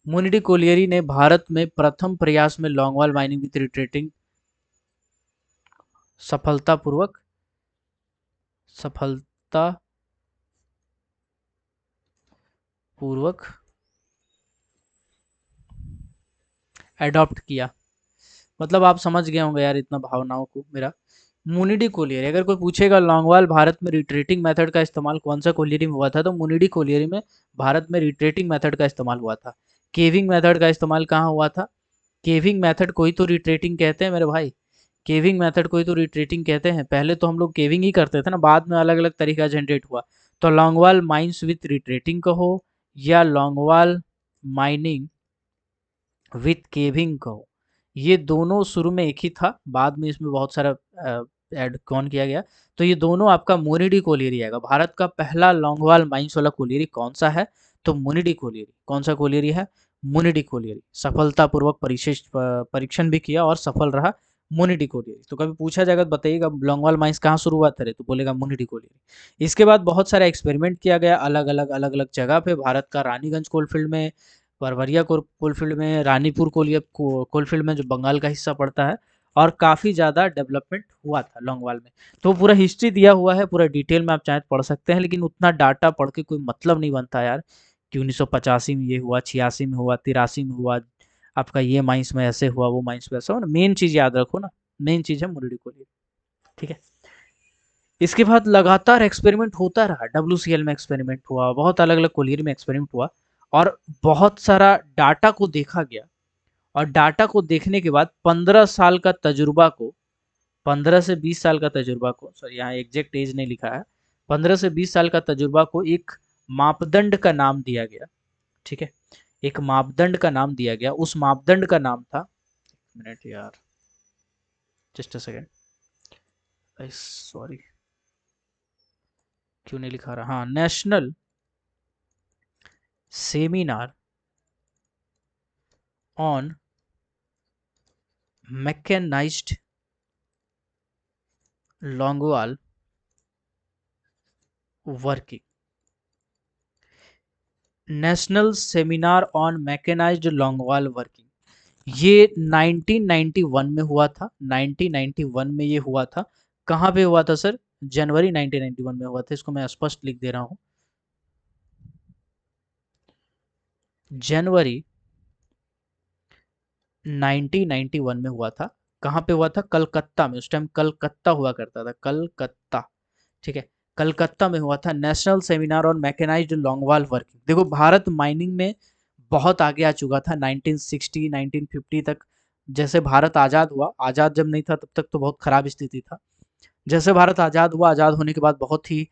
मुनिडी कोलियरी ने भारत में प्रथम प्रयास में लॉन्गवाल माइनिंग विथ रिट्रीटिंग सफलतापूर्वक सफलता पूर्वक एडॉप्ट किया। मतलब आप समझ गए होंगे यार इतना भावनाओं को मेरा। मुनिडी कोलियरी, अगर कोई पूछेगा लॉन्गवाल भारत में रिट्रीटिंग मेथड का इस्तेमाल कौन सा कोलियरी में हुआ था, तो मुनिडी कोलियरी में भारत में रिट्रीटिंग मेथड का इस्तेमाल हुआ था। केविंग मेथड का इस्तेमाल कहाँ हुआ था? केविंग मेथड को ही तो रिट्रीटिंग कहते हैं मेरे भाई। केविंग मेथड को ही तो रिट्रीटिंग कहते हैं। पहले तो हम लोग केविंग ही करते थे ना, बाद में अलग अलग तरीका जनरेट हुआ। तो लॉन्गवाल माइंस विथ रिट्रीटिंग कहो या लॉन्गवाल माइनिंग विथ केविंग कहो, ये दोनों शुरू में एक ही था, बाद में इसमें बहुत सारा ऐड कौन किया गया। तो ये दोनों आपका मुनिडी कोलियरी आएगा। भारत का पहला लॉन्गवाल माइंस वाला कोलियरी कौन सा है? तो मुनिडी कोलियरी। कौन सा कोलियरी है? मुनिडी कोलियरी। सफलतापूर्वक परीक्षण भी किया और सफल रहा मुनिडी कोलियरी। तो कभी पूछा जाएगा तो बताइएगा लॉन्गवाल माइंस कहाँ शुरू हुआ था, तो बोलेगा मुनिडी कोलियरी। इसके बाद बहुत सारा एक्सपेरिमेंट किया गया अलग अलग जगह पे, भारत का रानीगंज कोलफील्ड में, परवरिया कोलफील्ड में, रानीपुर कोलफील्ड में जो बंगाल का हिस्सा पड़ता है, और काफ़ी ज़्यादा डेवलपमेंट हुआ था लॉन्गवाल में। तो पूरा हिस्ट्री दिया हुआ है, पूरा डिटेल में आप चाहे पढ़ सकते हैं, लेकिन उतना डाटा पढ़ के कोई मतलब नहीं बनता यार कि 1985 में ये हुआ, 86 में हुआ, 83 में हुआ, आपका ये माइंस में ऐसे हुआ, वो माइंस में ऐसा हुआ ना। मेन चीज़ याद रखो ना, मेन चीज़ है मुरली कोली। ठीक है, इसके बाद लगातार एक्सपेरिमेंट होता रहा। डब्ल्यूसीएल में एक्सपेरिमेंट हुआ, बहुत अलग अलग कोलियर में एक्सपेरिमेंट हुआ, और बहुत सारा डाटा को देखा गया। और डाटा को देखने के बाद 15 साल का तजुर्बा को, 15 से 20 साल का तजुर्बा को, सॉरी यहाँ एग्जैक्ट एज नहीं लिखा है, 15 से 20 साल का तजुर्बा को एक मापदंड का नाम दिया गया। ठीक है, एक मापदंड का नाम दिया गया। उस मापदंड का नाम था, मिनट यार, जस्ट अ सेकेंड, सॉरी क्यों नहीं लिखा रहा, हाँ, national seminar on mechanised longwall working, national seminar on mechanised longwall working, ये 1991 में हुआ था। 1991 में ये हुआ था। कहाँ पे हुआ था सर? जनवरी 1991 में हुआ था। इसको मैं स्पष्ट लिख दे रहा हूँ, जनवरी 1991 में हुआ था। कहाँ पे हुआ था? कलकत्ता में। उस टाइम कलकत्ता हुआ करता था, कलकत्ता, ठीक है। कलकत्ता में हुआ था national seminar on mechanised longwall working. देखो भारत माइनिंग में बहुत आगे आ चुका था 1960 1950 तक। जैसे भारत आज़ाद हुआ, आज़ाद जब नहीं था तब तक तो बहुत खराब स्थिति था। जैसे भारत आज़ाद हुआ, आज़ाद होने के बाद बहुत ही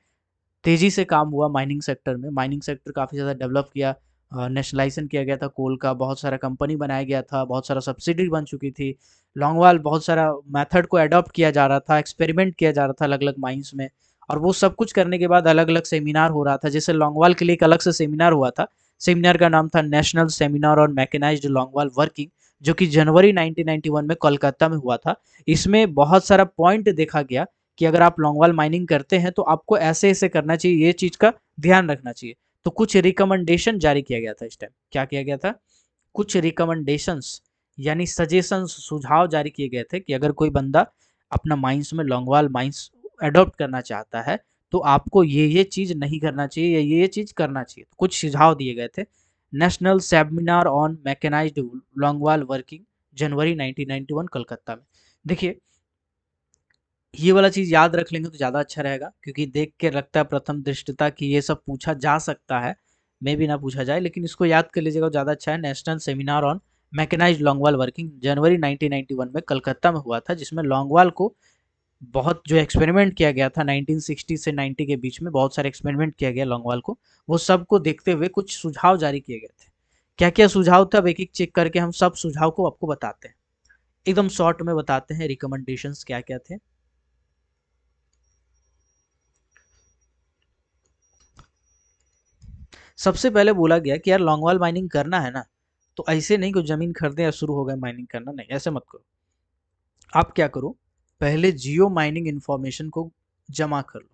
तेज़ी से काम हुआ माइनिंग सेक्टर में। माइनिंग सेक्टर काफ़ी ज़्यादा डेवलप किया, नेशनलाइजेशन किया गया था कोल का, बहुत सारा कंपनी बनाया गया था, बहुत सारा सब्सिडी बन चुकी थी। लॉन्गवाल बहुत सारा मेथड को अडॉप्ट किया जा रहा था, एक्सपेरिमेंट किया जा रहा था अलग अलग माइंस में। और वो सब कुछ करने के बाद अलग अलग सेमिनार हो रहा था। जैसे लॉन्गवाल के लिए एक अलग से सेमिनार हुआ था। सेमिनार का नाम था national seminar on mechanised longwall working, जो कि जनवरी 1991 में कोलकाता में हुआ था। इसमें बहुत सारा पॉइंट देखा गया कि अगर आप लॉन्गवाल माइनिंग करते हैं तो आपको ऐसे ऐसे करना चाहिए, ये चीज़ का ध्यान रखना चाहिए। तो कुछ रिकमेंडेशन जारी किया गया था इस टाइम। क्या किया गया था? कुछ रिकमेंडेशंस यानी सजेशंस, सुझाव जारी किए गए थे कि अगर कोई बंदा अपना माइंस में लॉन्गवाल माइंस अडॉप्ट करना चाहता है तो आपको ये चीज़ नहीं करना चाहिए या ये चीज़ करना चाहिए। तो कुछ सुझाव दिए गए थे। National seminar on mechanised longwall working, जनवरी 1991 कलकत्ता में। देखिए ये वाला चीज़ याद रख लेंगे तो ज़्यादा अच्छा रहेगा, क्योंकि देख के लगता है प्रथम दृष्टता कि ये सब पूछा जा सकता है, मे भी ना पूछा जाए, लेकिन इसको याद कर लीजिएगा ज़्यादा अच्छा है। National seminar on mechanised longwall working, जनवरी 1991 में कलकत्ता में हुआ था, जिसमें लॉन्गवाल को बहुत जो एक्सपेरिमेंट किया गया था 1960 से 90 के बीच में, बहुत सारे एक्सपेरिमेंट किया गया लॉन्गवाल को। वो सबको देखते हुए कुछ सुझाव जारी किए गए थे। क्या क्या सुझाव था, अब एक एक चेक करके हम सब सुझाव को आपको बताते हैं, एकदम शॉर्ट में बताते हैं रिकमेंडेशंस क्या क्या थे। सबसे पहले बोला गया कि यार लॉन्गवाल माइनिंग करना है ना, तो ऐसे नहीं कि ज़मीन खरीदें या शुरू हो गए माइनिंग करना, नहीं ऐसे मत करो। आप क्या करो, पहले जियो माइनिंग इन्फॉर्मेशन को जमा कर लो।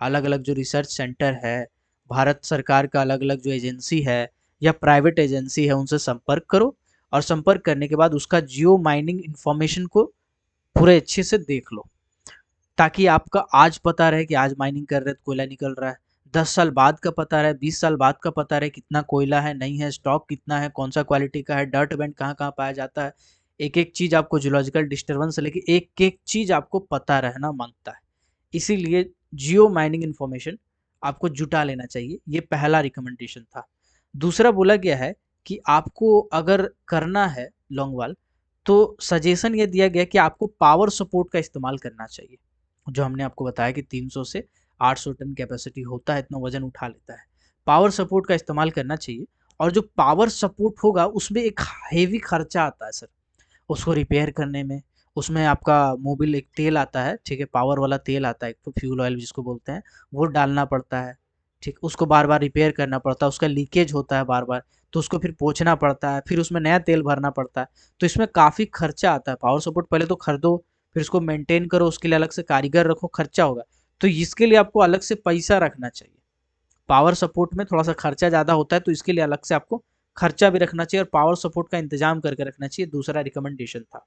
अलग अलग जो रिसर्च सेंटर है, भारत सरकार का अलग अलग जो एजेंसी है या प्राइवेट एजेंसी है, उनसे संपर्क करो। और संपर्क करने के बाद उसका जियो माइनिंग इन्फॉर्मेशन को पूरे अच्छे से देख लो, ताकि आपका आज पता रहे कि आज माइनिंग कर रहे तो कोयला निकल रहा है, 10 साल बाद का पता रहे, 20 साल बाद का पता रहे कितना कोयला है, नहीं है, स्टॉक कितना है, कौन सा क्वालिटी का है, डर्ट बैंड कहाँ कहाँ पाया जाता है। एक एक चीज़ आपको जियोलॉजिकल डिस्टर्बेंस से लेके एक एक चीज़ आपको पता रहना मांगता है। इसीलिए जियो माइनिंग इन्फॉर्मेशन आपको जुटा लेना चाहिए, ये पहला रिकमेंडेशन था। दूसरा बोला गया है कि आपको अगर करना है लॉन्गवाल, तो सजेशन ये दिया गया कि आपको पावर सपोर्ट का इस्तेमाल करना चाहिए। जो हमने आपको बताया कि 300 से 800 टन कैपेसिटी होता है, इतना वजन उठा लेता है। पावर सपोर्ट का इस्तेमाल करना चाहिए। और जो पावर सपोर्ट होगा उसमें एक हेवी खर्चा आता है सर, उसको रिपेयर करने में। उसमें आपका मोबिल एक तेल आता है, ठीक है, पावर वाला तेल आता है, एक तो फ्यूल ऑयल जिसको बोलते हैं, वो डालना पड़ता है। ठीक, उसको बार बार रिपेयर करना पड़ता है, उसका लीकेज होता है बार बार, तो उसको फिर पोंछना पड़ता है, फिर उसमें नया तेल भरना पड़ता है। तो इसमें काफ़ी खर्चा आता है। पावर सपोर्ट पहले तो खरीदो, फिर उसको मेंटेन करो, उसके लिए अलग से कारीगर रखो, खर्चा होगा। तो इसके लिए आपको अलग से पैसा रखना चाहिए। पावर सपोर्ट में थोड़ा सा खर्चा ज़्यादा होता है, तो इसके लिए अलग से आपको खर्चा भी रखना चाहिए और पावर सपोर्ट का इंतजाम करके रखना चाहिए, दूसरा रिकमेंडेशन था।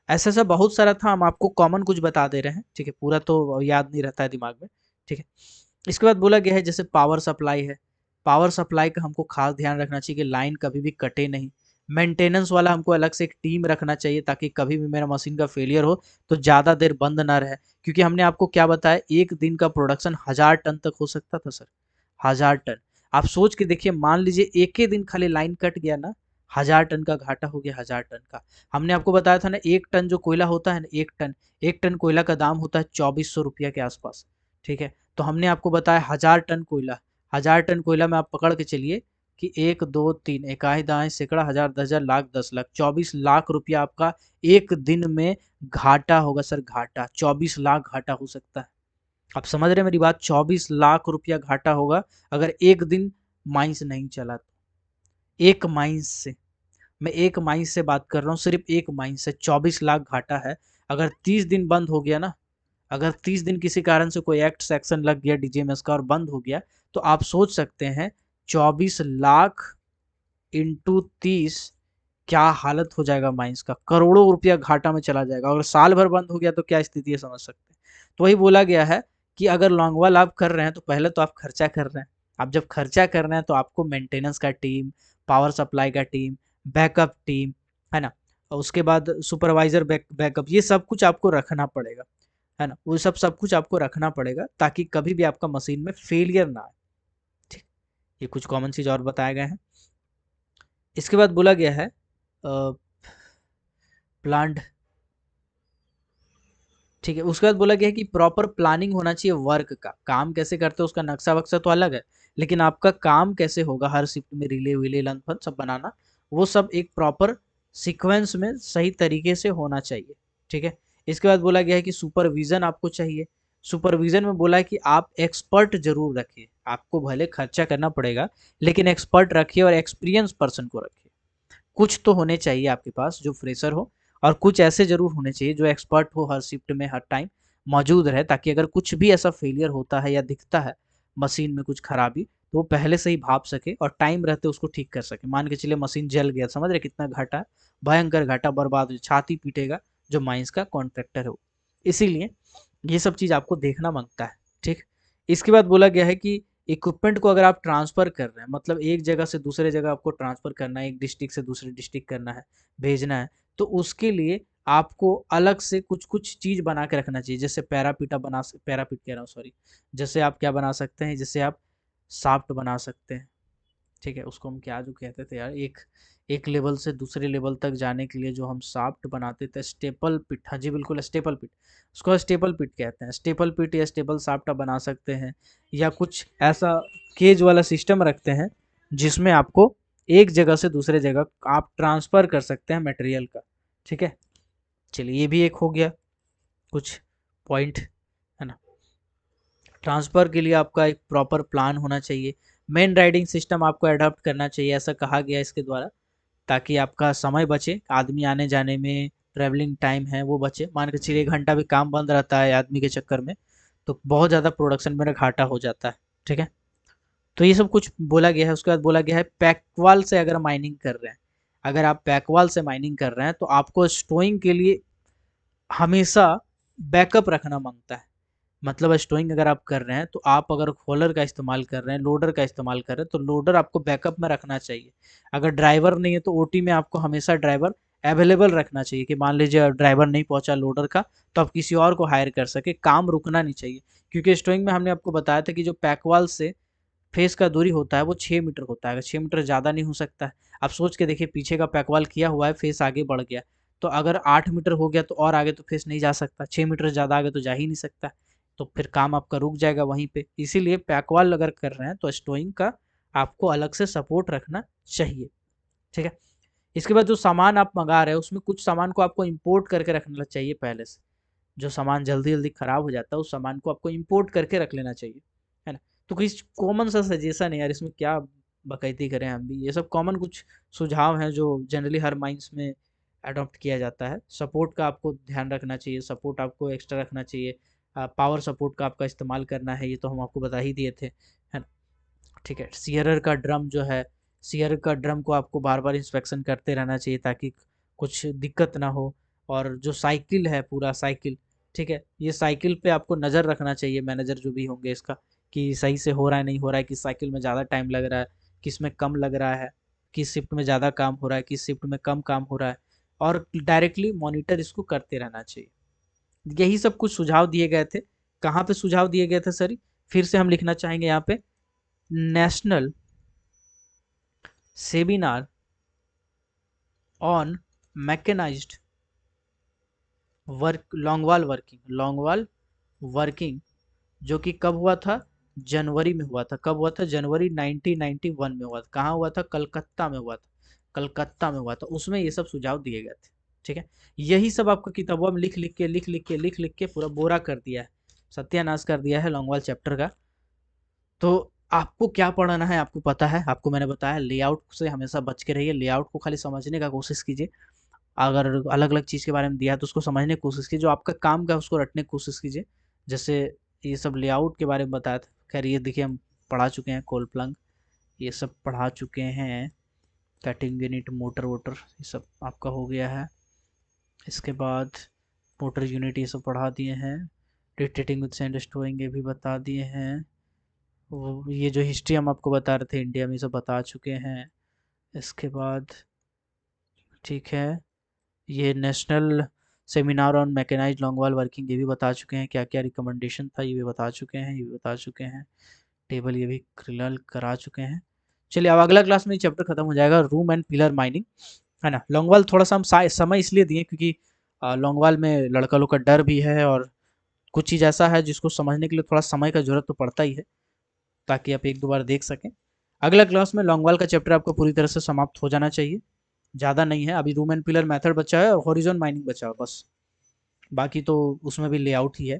ऐसा ऐसा बहुत सारा था, हम आपको कॉमन कुछ बता दे रहे हैं, ठीक है, पूरा तो याद नहीं रहता है दिमाग में, ठीक है। इसके बाद बोला गया है जैसे पावर सप्लाई है, पावर सप्लाई का हमको खास ध्यान रखना चाहिए कि लाइन कभी भी कटे नहीं। मेंटेनेंस वाला हमको अलग से एक टीम रखना चाहिए, ताकि कभी भी मेरा मशीन का फेलियर हो तो ज़्यादा देर बंद ना रहे। क्योंकि हमने आपको क्या बताया, एक दिन का प्रोडक्शन 1000 टन तक हो सकता था सर, 1000 टन। आप सोच के देखिए, मान लीजिए एक ही दिन खाली लाइन कट गया ना, 1000 टन का घाटा हो गया, 1000 टन का। हमने आपको बताया था ना, 1 टन जो कोयला होता है ना, 1 टन, 1 टन कोयला का दाम होता है 2400 रुपया के आसपास, ठीक है। तो हमने आपको बताया 1000 टन कोयला, 1000 टन कोयला में आप पकड़ के चलिए कि एक दो तीन इकाई दाएं सैकड़ा हजार 10,000 लाख 10 लाख, 24 लाख रुपया आपका एक दिन में घाटा होगा सर, घाटा 24 लाख घाटा हो सकता है। आप समझ रहे हैं मेरी बात? 24 लाख रुपया घाटा होगा अगर एक दिन माइंस नहीं चला तो। एक माइंस से, मैं एक माइंस से बात कर रहा हूँ, सिर्फ एक माइंस से 24 लाख घाटा है। अगर 30 दिन बंद हो गया ना, अगर 30 दिन किसी कारण से कोई एक्ट सेक्शन लग गया डीजीएमएस का और बंद हो गया, तो आप सोच सकते हैं 24 लाख इंटू 30 क्या हालत हो जाएगा माइंस का, करोड़ों रुपया घाटा में चला जाएगा। अगर साल भर बंद हो गया तो क्या स्थिति है समझ सकते हैं। तो वही बोला गया है कि अगर लॉन्गवाल आप कर रहे हैं तो पहले तो आप खर्चा कर रहे हैं। आप जब खर्चा कर रहे हैं तो आपको मेंटेनेंस का टीम, पावर सप्लाई का टीम, बैकअप टीम, है ना, और उसके बाद सुपरवाइजर बैकअप, ये सब कुछ आपको रखना पड़ेगा, है ना, वो सब कुछ आपको रखना पड़ेगा ताकि कभी भी आपका मशीन में फेलियर ना आए। ठीक, ये कुछ कॉमन चीज और बताए गए हैं। इसके बाद बोला गया है प्लान्ड, ठीक है, उसके बाद बोला गया है कि प्रॉपर प्लानिंग होना चाहिए वर्क का, काम कैसे करते हैं उसका नक्शा वक्शा तो अलग है, लेकिन आपका काम कैसे होगा हर शिफ्ट में, रिले विले लंथ फंथ सब बनाना, वो सब एक प्रॉपर सीक्वेंस में सही तरीके से होना चाहिए। ठीक है, इसके बाद बोला गया है कि सुपरविजन आपको चाहिए। सुपरविजन में बोला है कि आप एक्सपर्ट जरूर रखिए, आपको भले खर्चा करना पड़ेगा लेकिन एक्सपर्ट रखिए और एक्सपीरियंस पर्सन को रखिए। कुछ तो होने चाहिए आपके पास जो फ्रेशर हो, और कुछ ऐसे जरूर होने चाहिए जो एक्सपर्ट हो, हर शिफ्ट में हर टाइम मौजूद रहे, ताकि अगर कुछ भी ऐसा फेलियर होता है या दिखता है मशीन में कुछ खराबी, तो वो पहले से ही भाप सके और टाइम रहते उसको ठीक कर सके। मान के चलिए मशीन जल गया, समझ रहे कितना घाटा, भयंकर घाटा, बर्बाद हो, छाती पीटेगा जो माइंस का कॉन्ट्रैक्टर हो। इसीलिए ये सब चीज़ आपको देखना मांगता है। ठीक, इसके बाद बोला गया है कि इक्विपमेंट को अगर आप ट्रांसफ़र कर रहे हैं, मतलब एक जगह से दूसरे जगह आपको ट्रांसफ़र करना है, एक डिस्ट्रिक्ट से दूसरे डिस्ट्रिक्ट करना है, भेजना है, तो उसके लिए आपको अलग से कुछ-कुछ चीज़ बना के रखना चाहिए। जैसे पैरापिट कह रहा हूँ, सॉरी। जैसे आप क्या बना सकते हैं, जैसे आप शाफ्ट बना सकते हैं। ठीक है, उसको हम क्या जो कहते थे यार, एक एक लेवल से दूसरे लेवल तक जाने के लिए जो हम शाफ्ट बनाते थे, स्टेपल पिट, हाँ जी बिल्कुल स्टेपल पिट, उसको स्टेपल पिट कहते हैं। स्टेपल पिट या स्टेपल शाफ्ट आप बना सकते हैं, या कुछ ऐसा केज वाला सिस्टम रखते हैं जिसमें आपको एक जगह से दूसरे जगह आप ट्रांसफ़र कर सकते हैं मटेरियल का। ठीक है, चलिए ये भी एक हो गया कुछ पॉइंट, है ना। ट्रांसफ़र के लिए आपका एक प्रॉपर प्लान होना चाहिए। मेन राइडिंग सिस्टम आपको अडॉप्ट करना चाहिए, ऐसा कहा गया इसके द्वारा, ताकि आपका समय बचे, आदमी आने जाने में ट्रैवलिंग टाइम है वो बचे। मान के चलिए 1 घंटा भी काम बंद रहता है आदमी के चक्कर में, तो बहुत ज़्यादा प्रोडक्शन मेरा घाटा हो जाता है। ठीक है, तो ये सब कुछ बोला गया है। उसके बाद बोला गया है पैकवाल से अगर माइनिंग कर रहे हैं, अगर आप पैकवाल से माइनिंग कर रहे हैं तो आपको स्टोइंग के लिए हमेशा बैकअप रखना मांगता है। मतलब स्टोइंग अगर आप कर रहे हैं तो आप अगर होलर का इस्तेमाल कर रहे हैं, लोडर का इस्तेमाल कर रहे हैं, तो लोडर आपको बैकअप में रखना चाहिए। अगर ड्राइवर नहीं है तो ओटी में आपको हमेशा ड्राइवर अवेलेबल रखना चाहिए, कि मान लीजिए ड्राइवर नहीं पहुंचा लोडर का, तो आप किसी और को हायर कर सके, काम रुकना नहीं चाहिए। क्योंकि स्टोइंग में हमने आपको बताया था कि जो पैकवाल से फेस का दूरी होता है वो 6 मीटर होता है, 6 मीटर ज़्यादा नहीं हो सकता है। आप सोच के देखिए, पीछे का पैकवाल किया हुआ है, फेस आगे बढ़ गया, तो अगर 8 मीटर हो गया तो और आगे तो फेस नहीं जा सकता, 6 मीटर ज़्यादा आगे तो जा ही नहीं सकता, तो फिर काम आपका रुक जाएगा वहीं पे। इसीलिए पैकवाल अगर कर रहे हैं तो स्टोइंग का आपको अलग से सपोर्ट रखना चाहिए। ठीक है, इसके बाद जो सामान आप मंगा रहे हैं उसमें कुछ सामान को आपको इम्पोर्ट करके रखना चाहिए पहले से। जो सामान जल्दी जल्दी खराब हो जाता है उस सामान को आपको इम्पोर्ट करके रख लेना चाहिए, है ना। तो कुछ कॉमन सा सजेशन है यार, इसमें क्या बकैती करें हम भी, ये सब कॉमन कुछ सुझाव हैं जो जनरली हर माइंस में अडॉप्ट किया जाता है। सपोर्ट का आपको ध्यान रखना चाहिए, सपोर्ट आपको एक्स्ट्रा रखना चाहिए। पावर सपोर्ट का आपका इस्तेमाल करना है, ये तो हम आपको बता ही दिए थे, है ना। ठीक है, सीयरर का ड्रम जो है, सीयर का ड्रम को आपको बार बार इंस्पेक्शन करते रहना चाहिए ताकि कुछ दिक्कत ना हो। और जो साइकिल है, पूरा साइकिल, ठीक है, ये साइकिल पे आपको नज़र रखना चाहिए, मैनेजर जो भी होंगे इसका, कि सही से हो रहा है नहीं हो रहा है, किस साइकिल में ज़्यादा टाइम लग रहा है, किस में कम लग रहा है, किस शिफ्ट में ज़्यादा काम हो रहा है, किस शिफ्ट में कम काम हो रहा है, और डायरेक्टली मॉनिटर इसको करते रहना चाहिए। यही सब कुछ सुझाव दिए गए थे। कहाँ पे सुझाव दिए गए थे सर, फिर से हम लिखना चाहेंगे यहाँ पे, national seminar on mechanised longwall working, जो कि कब हुआ था, जनवरी में हुआ था। कब हुआ था, जनवरी 1991 में हुआ था। कहाँ हुआ था, कलकत्ता में हुआ था, कलकत्ता में हुआ था। उसमें ये सब सुझाव दिए गए थे। ठीक है, यही सब आपको किताबों में लिख लिख के पूरा बोरा कर दिया है, सत्यानाश कर दिया है लॉन्गवाल चैप्टर का। तो आपको क्या पढ़ना है आपको पता है, आपको मैंने बताया, लेआउट से हमेशा बच के रहिए, लेआउट को खाली समझने का कोशिश कीजिए। अगर अलग अलग चीज़ के बारे में दिया है तो उसको समझने की कोशिश कीजिए, जो आपका काम का है उसको रटने की कोशिश कीजिए। जैसे ये सब लेआउट के बारे में बताया था। खैर ये देखिए हम पढ़ा चुके हैं, कोल प्लंग ये सब पढ़ा चुके हैं, कटिंग यूनिट, मोटर वोटर ये सब आपका हो गया है। इसके बाद मोटर यूनिट ये सब पढ़ा दिए हैं। रोटेटिंग विद सैंड स्टोइंग ये भी बता दिए हैं। वो ये जो हिस्ट्री हम आपको बता रहे थे इंडिया में, ये सब बता चुके हैं। इसके बाद ठीक है, ये national seminar on mechanised longwall working ये भी बता चुके हैं, क्या क्या रिकमेंडेशन था ये भी बता चुके हैं, ये भी बता चुके हैं। टेबल ये भी क्लियर करा चुके हैं। चलिए अब अगला क्लास में ये चैप्टर खत्म हो जाएगा, रूम एंड पिलर माइनिंग, है ना। लॉन्गवाल थोड़ा सा हम समय इसलिए दिए क्योंकि लॉन्गवाल में लड़का लोग का डर भी है और कुछ चीज़ ऐसा है जिसको समझने के लिए थोड़ा समय का ज़रूरत तो पड़ता ही है, ताकि आप एक दो बार देख सकें। अगला क्लास में लॉन्गवाल का चैप्टर आपको पूरी तरह से समाप्त हो जाना चाहिए, ज़्यादा नहीं है। अभी रूम एंड पिलर मेथड बचा है और हॉरिजॉन माइनिंग बचा है बस, बाकी तो उसमें भी लेआउट ही है,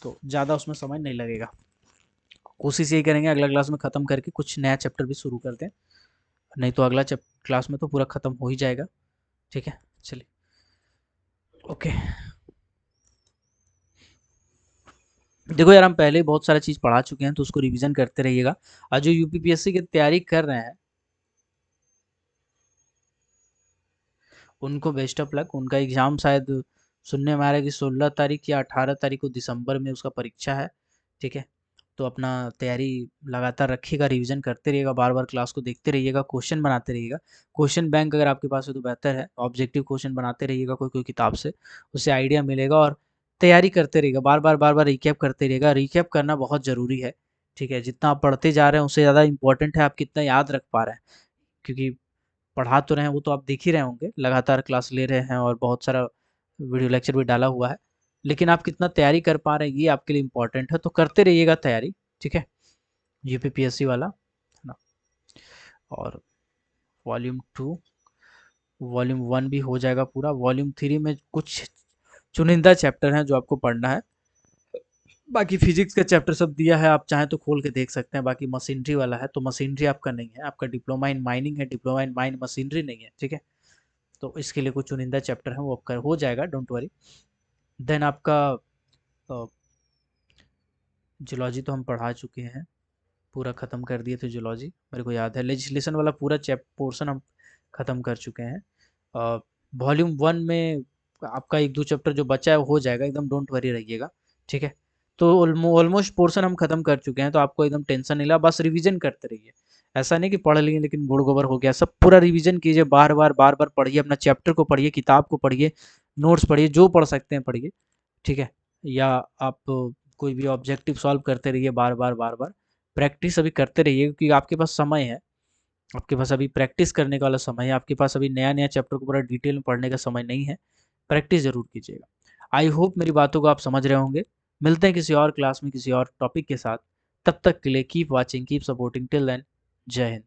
तो ज़्यादा उसमें समय नहीं लगेगा। कोशिश यही करेंगे अगला क्लास में ख़त्म करके कुछ नया चैप्टर भी शुरू कर दें, नहीं तो अगला क्लास में तो पूरा ख़त्म हो ही जाएगा। ठीक है, चलिए ओके। देखो यार हम पहले ही बहुत सारा चीज़ पढ़ा चुके हैं तो उसको रिवीजन करते रहिएगा। और जो यूपीपीएससी की तैयारी कर रहे हैं उनको बेस्ट ऑफ लक। उनका एग्ज़ाम शायद सुनने में आ रहा है कि 16 तारीख या 18 तारीख को दिसंबर में उसका परीक्षा है। ठीक है, तो अपना तैयारी लगातार रखिएगा, रिवीजन करते रहिएगा, बार बार क्लास को देखते रहिएगा, क्वेश्चन बनाते रहिएगा। क्वेश्चन बैंक अगर आपके पास है तो बेहतर है, ऑब्जेक्टिव क्वेश्चन बनाते रहिएगा कोई कोई किताब से, उससे आइडिया मिलेगा। और तैयारी करते रहिएगा, बार बार रिकैप करते रहिएगा, रिकैप करना बहुत ज़रूरी है। ठीक है, जितना आप पढ़ते जा रहे हैं उससे ज़्यादा इंपॉर्टेंट है आप कितना याद रख पा रहे हैं, क्योंकि पढ़ा तो रहे हैं वो तो आप देख ही रहे होंगे, लगातार क्लास ले रहे हैं और बहुत सारा वीडियो लेक्चर भी डाला हुआ है, लेकिन आप कितना तैयारी कर पा रहे हैं ये आपके लिए इम्पोर्टेंट है। तो करते रहिएगा तैयारी, ठीक है, यूपीपीएससी वाला, है ना। और वॉल्यूम 2, वॉल्यूम 1 भी हो जाएगा पूरा। वॉल्यूम 3 में कुछ चुनिंदा चैप्टर हैं जो आपको पढ़ना है, बाकी फिजिक्स का चैप्टर सब दिया है, आप चाहें तो खोल के देख सकते हैं। बाकी मशीनरी वाला है तो मशीनरी आपका नहीं है, आपका डिप्लोमा इन माइनिंग है, डिप्लोमा इन माइन मशीनरी नहीं है, ठीक है। तो इसके लिए कुछ चुनिंदा चैप्टर है वो आपका हो जाएगा, डोंट वरी। देन आपका जूलॉजी तो हम पढ़ा चुके हैं, पूरा ख़त्म कर दिए थे जूलॉजी, मेरे को याद है। लेजिस्लेशन वाला पूरा पोर्शन हम ख़त्म कर चुके हैं। वॉल्यूम 1 में आपका एक दो चैप्टर जो बचा है वो हो जाएगा, एकदम डोंट वरी रहिएगा, ठीक है। तो ऑलमोस्ट पोर्शन हम ख़त्म कर चुके हैं, तो आपको एकदम टेंशन नहीं ला, बस रिवीजन करते रहिए। ऐसा नहीं कि पढ़ लिए लेकिन गुड़ गोबर हो गया, सब पूरा रिवीजन कीजिए, बार बार पढ़िए, अपना चैप्टर को पढ़िए, किताब को पढ़िए, नोट्स पढ़िए, जो पढ़ सकते हैं पढ़िए, ठीक है। या आप कोई भी ऑब्जेक्टिव सॉल्व करते रहिए, बार बार प्रैक्टिस अभी करते रहिए, क्योंकि आपके पास समय है, आपके पास अभी प्रैक्टिस करने का वाला समय है, आपके पास अभी नया नया चैप्टर को पूरा डिटेल में पढ़ने का समय नहीं है। प्रैक्टिस जरूर कीजिएगा। आई होप मेरी बातों को आप समझ रहे होंगे। मिलते हैं किसी और क्लास में किसी और टॉपिक के साथ, तब तक के लिए keep watching, keep supporting, till then Jai Hind.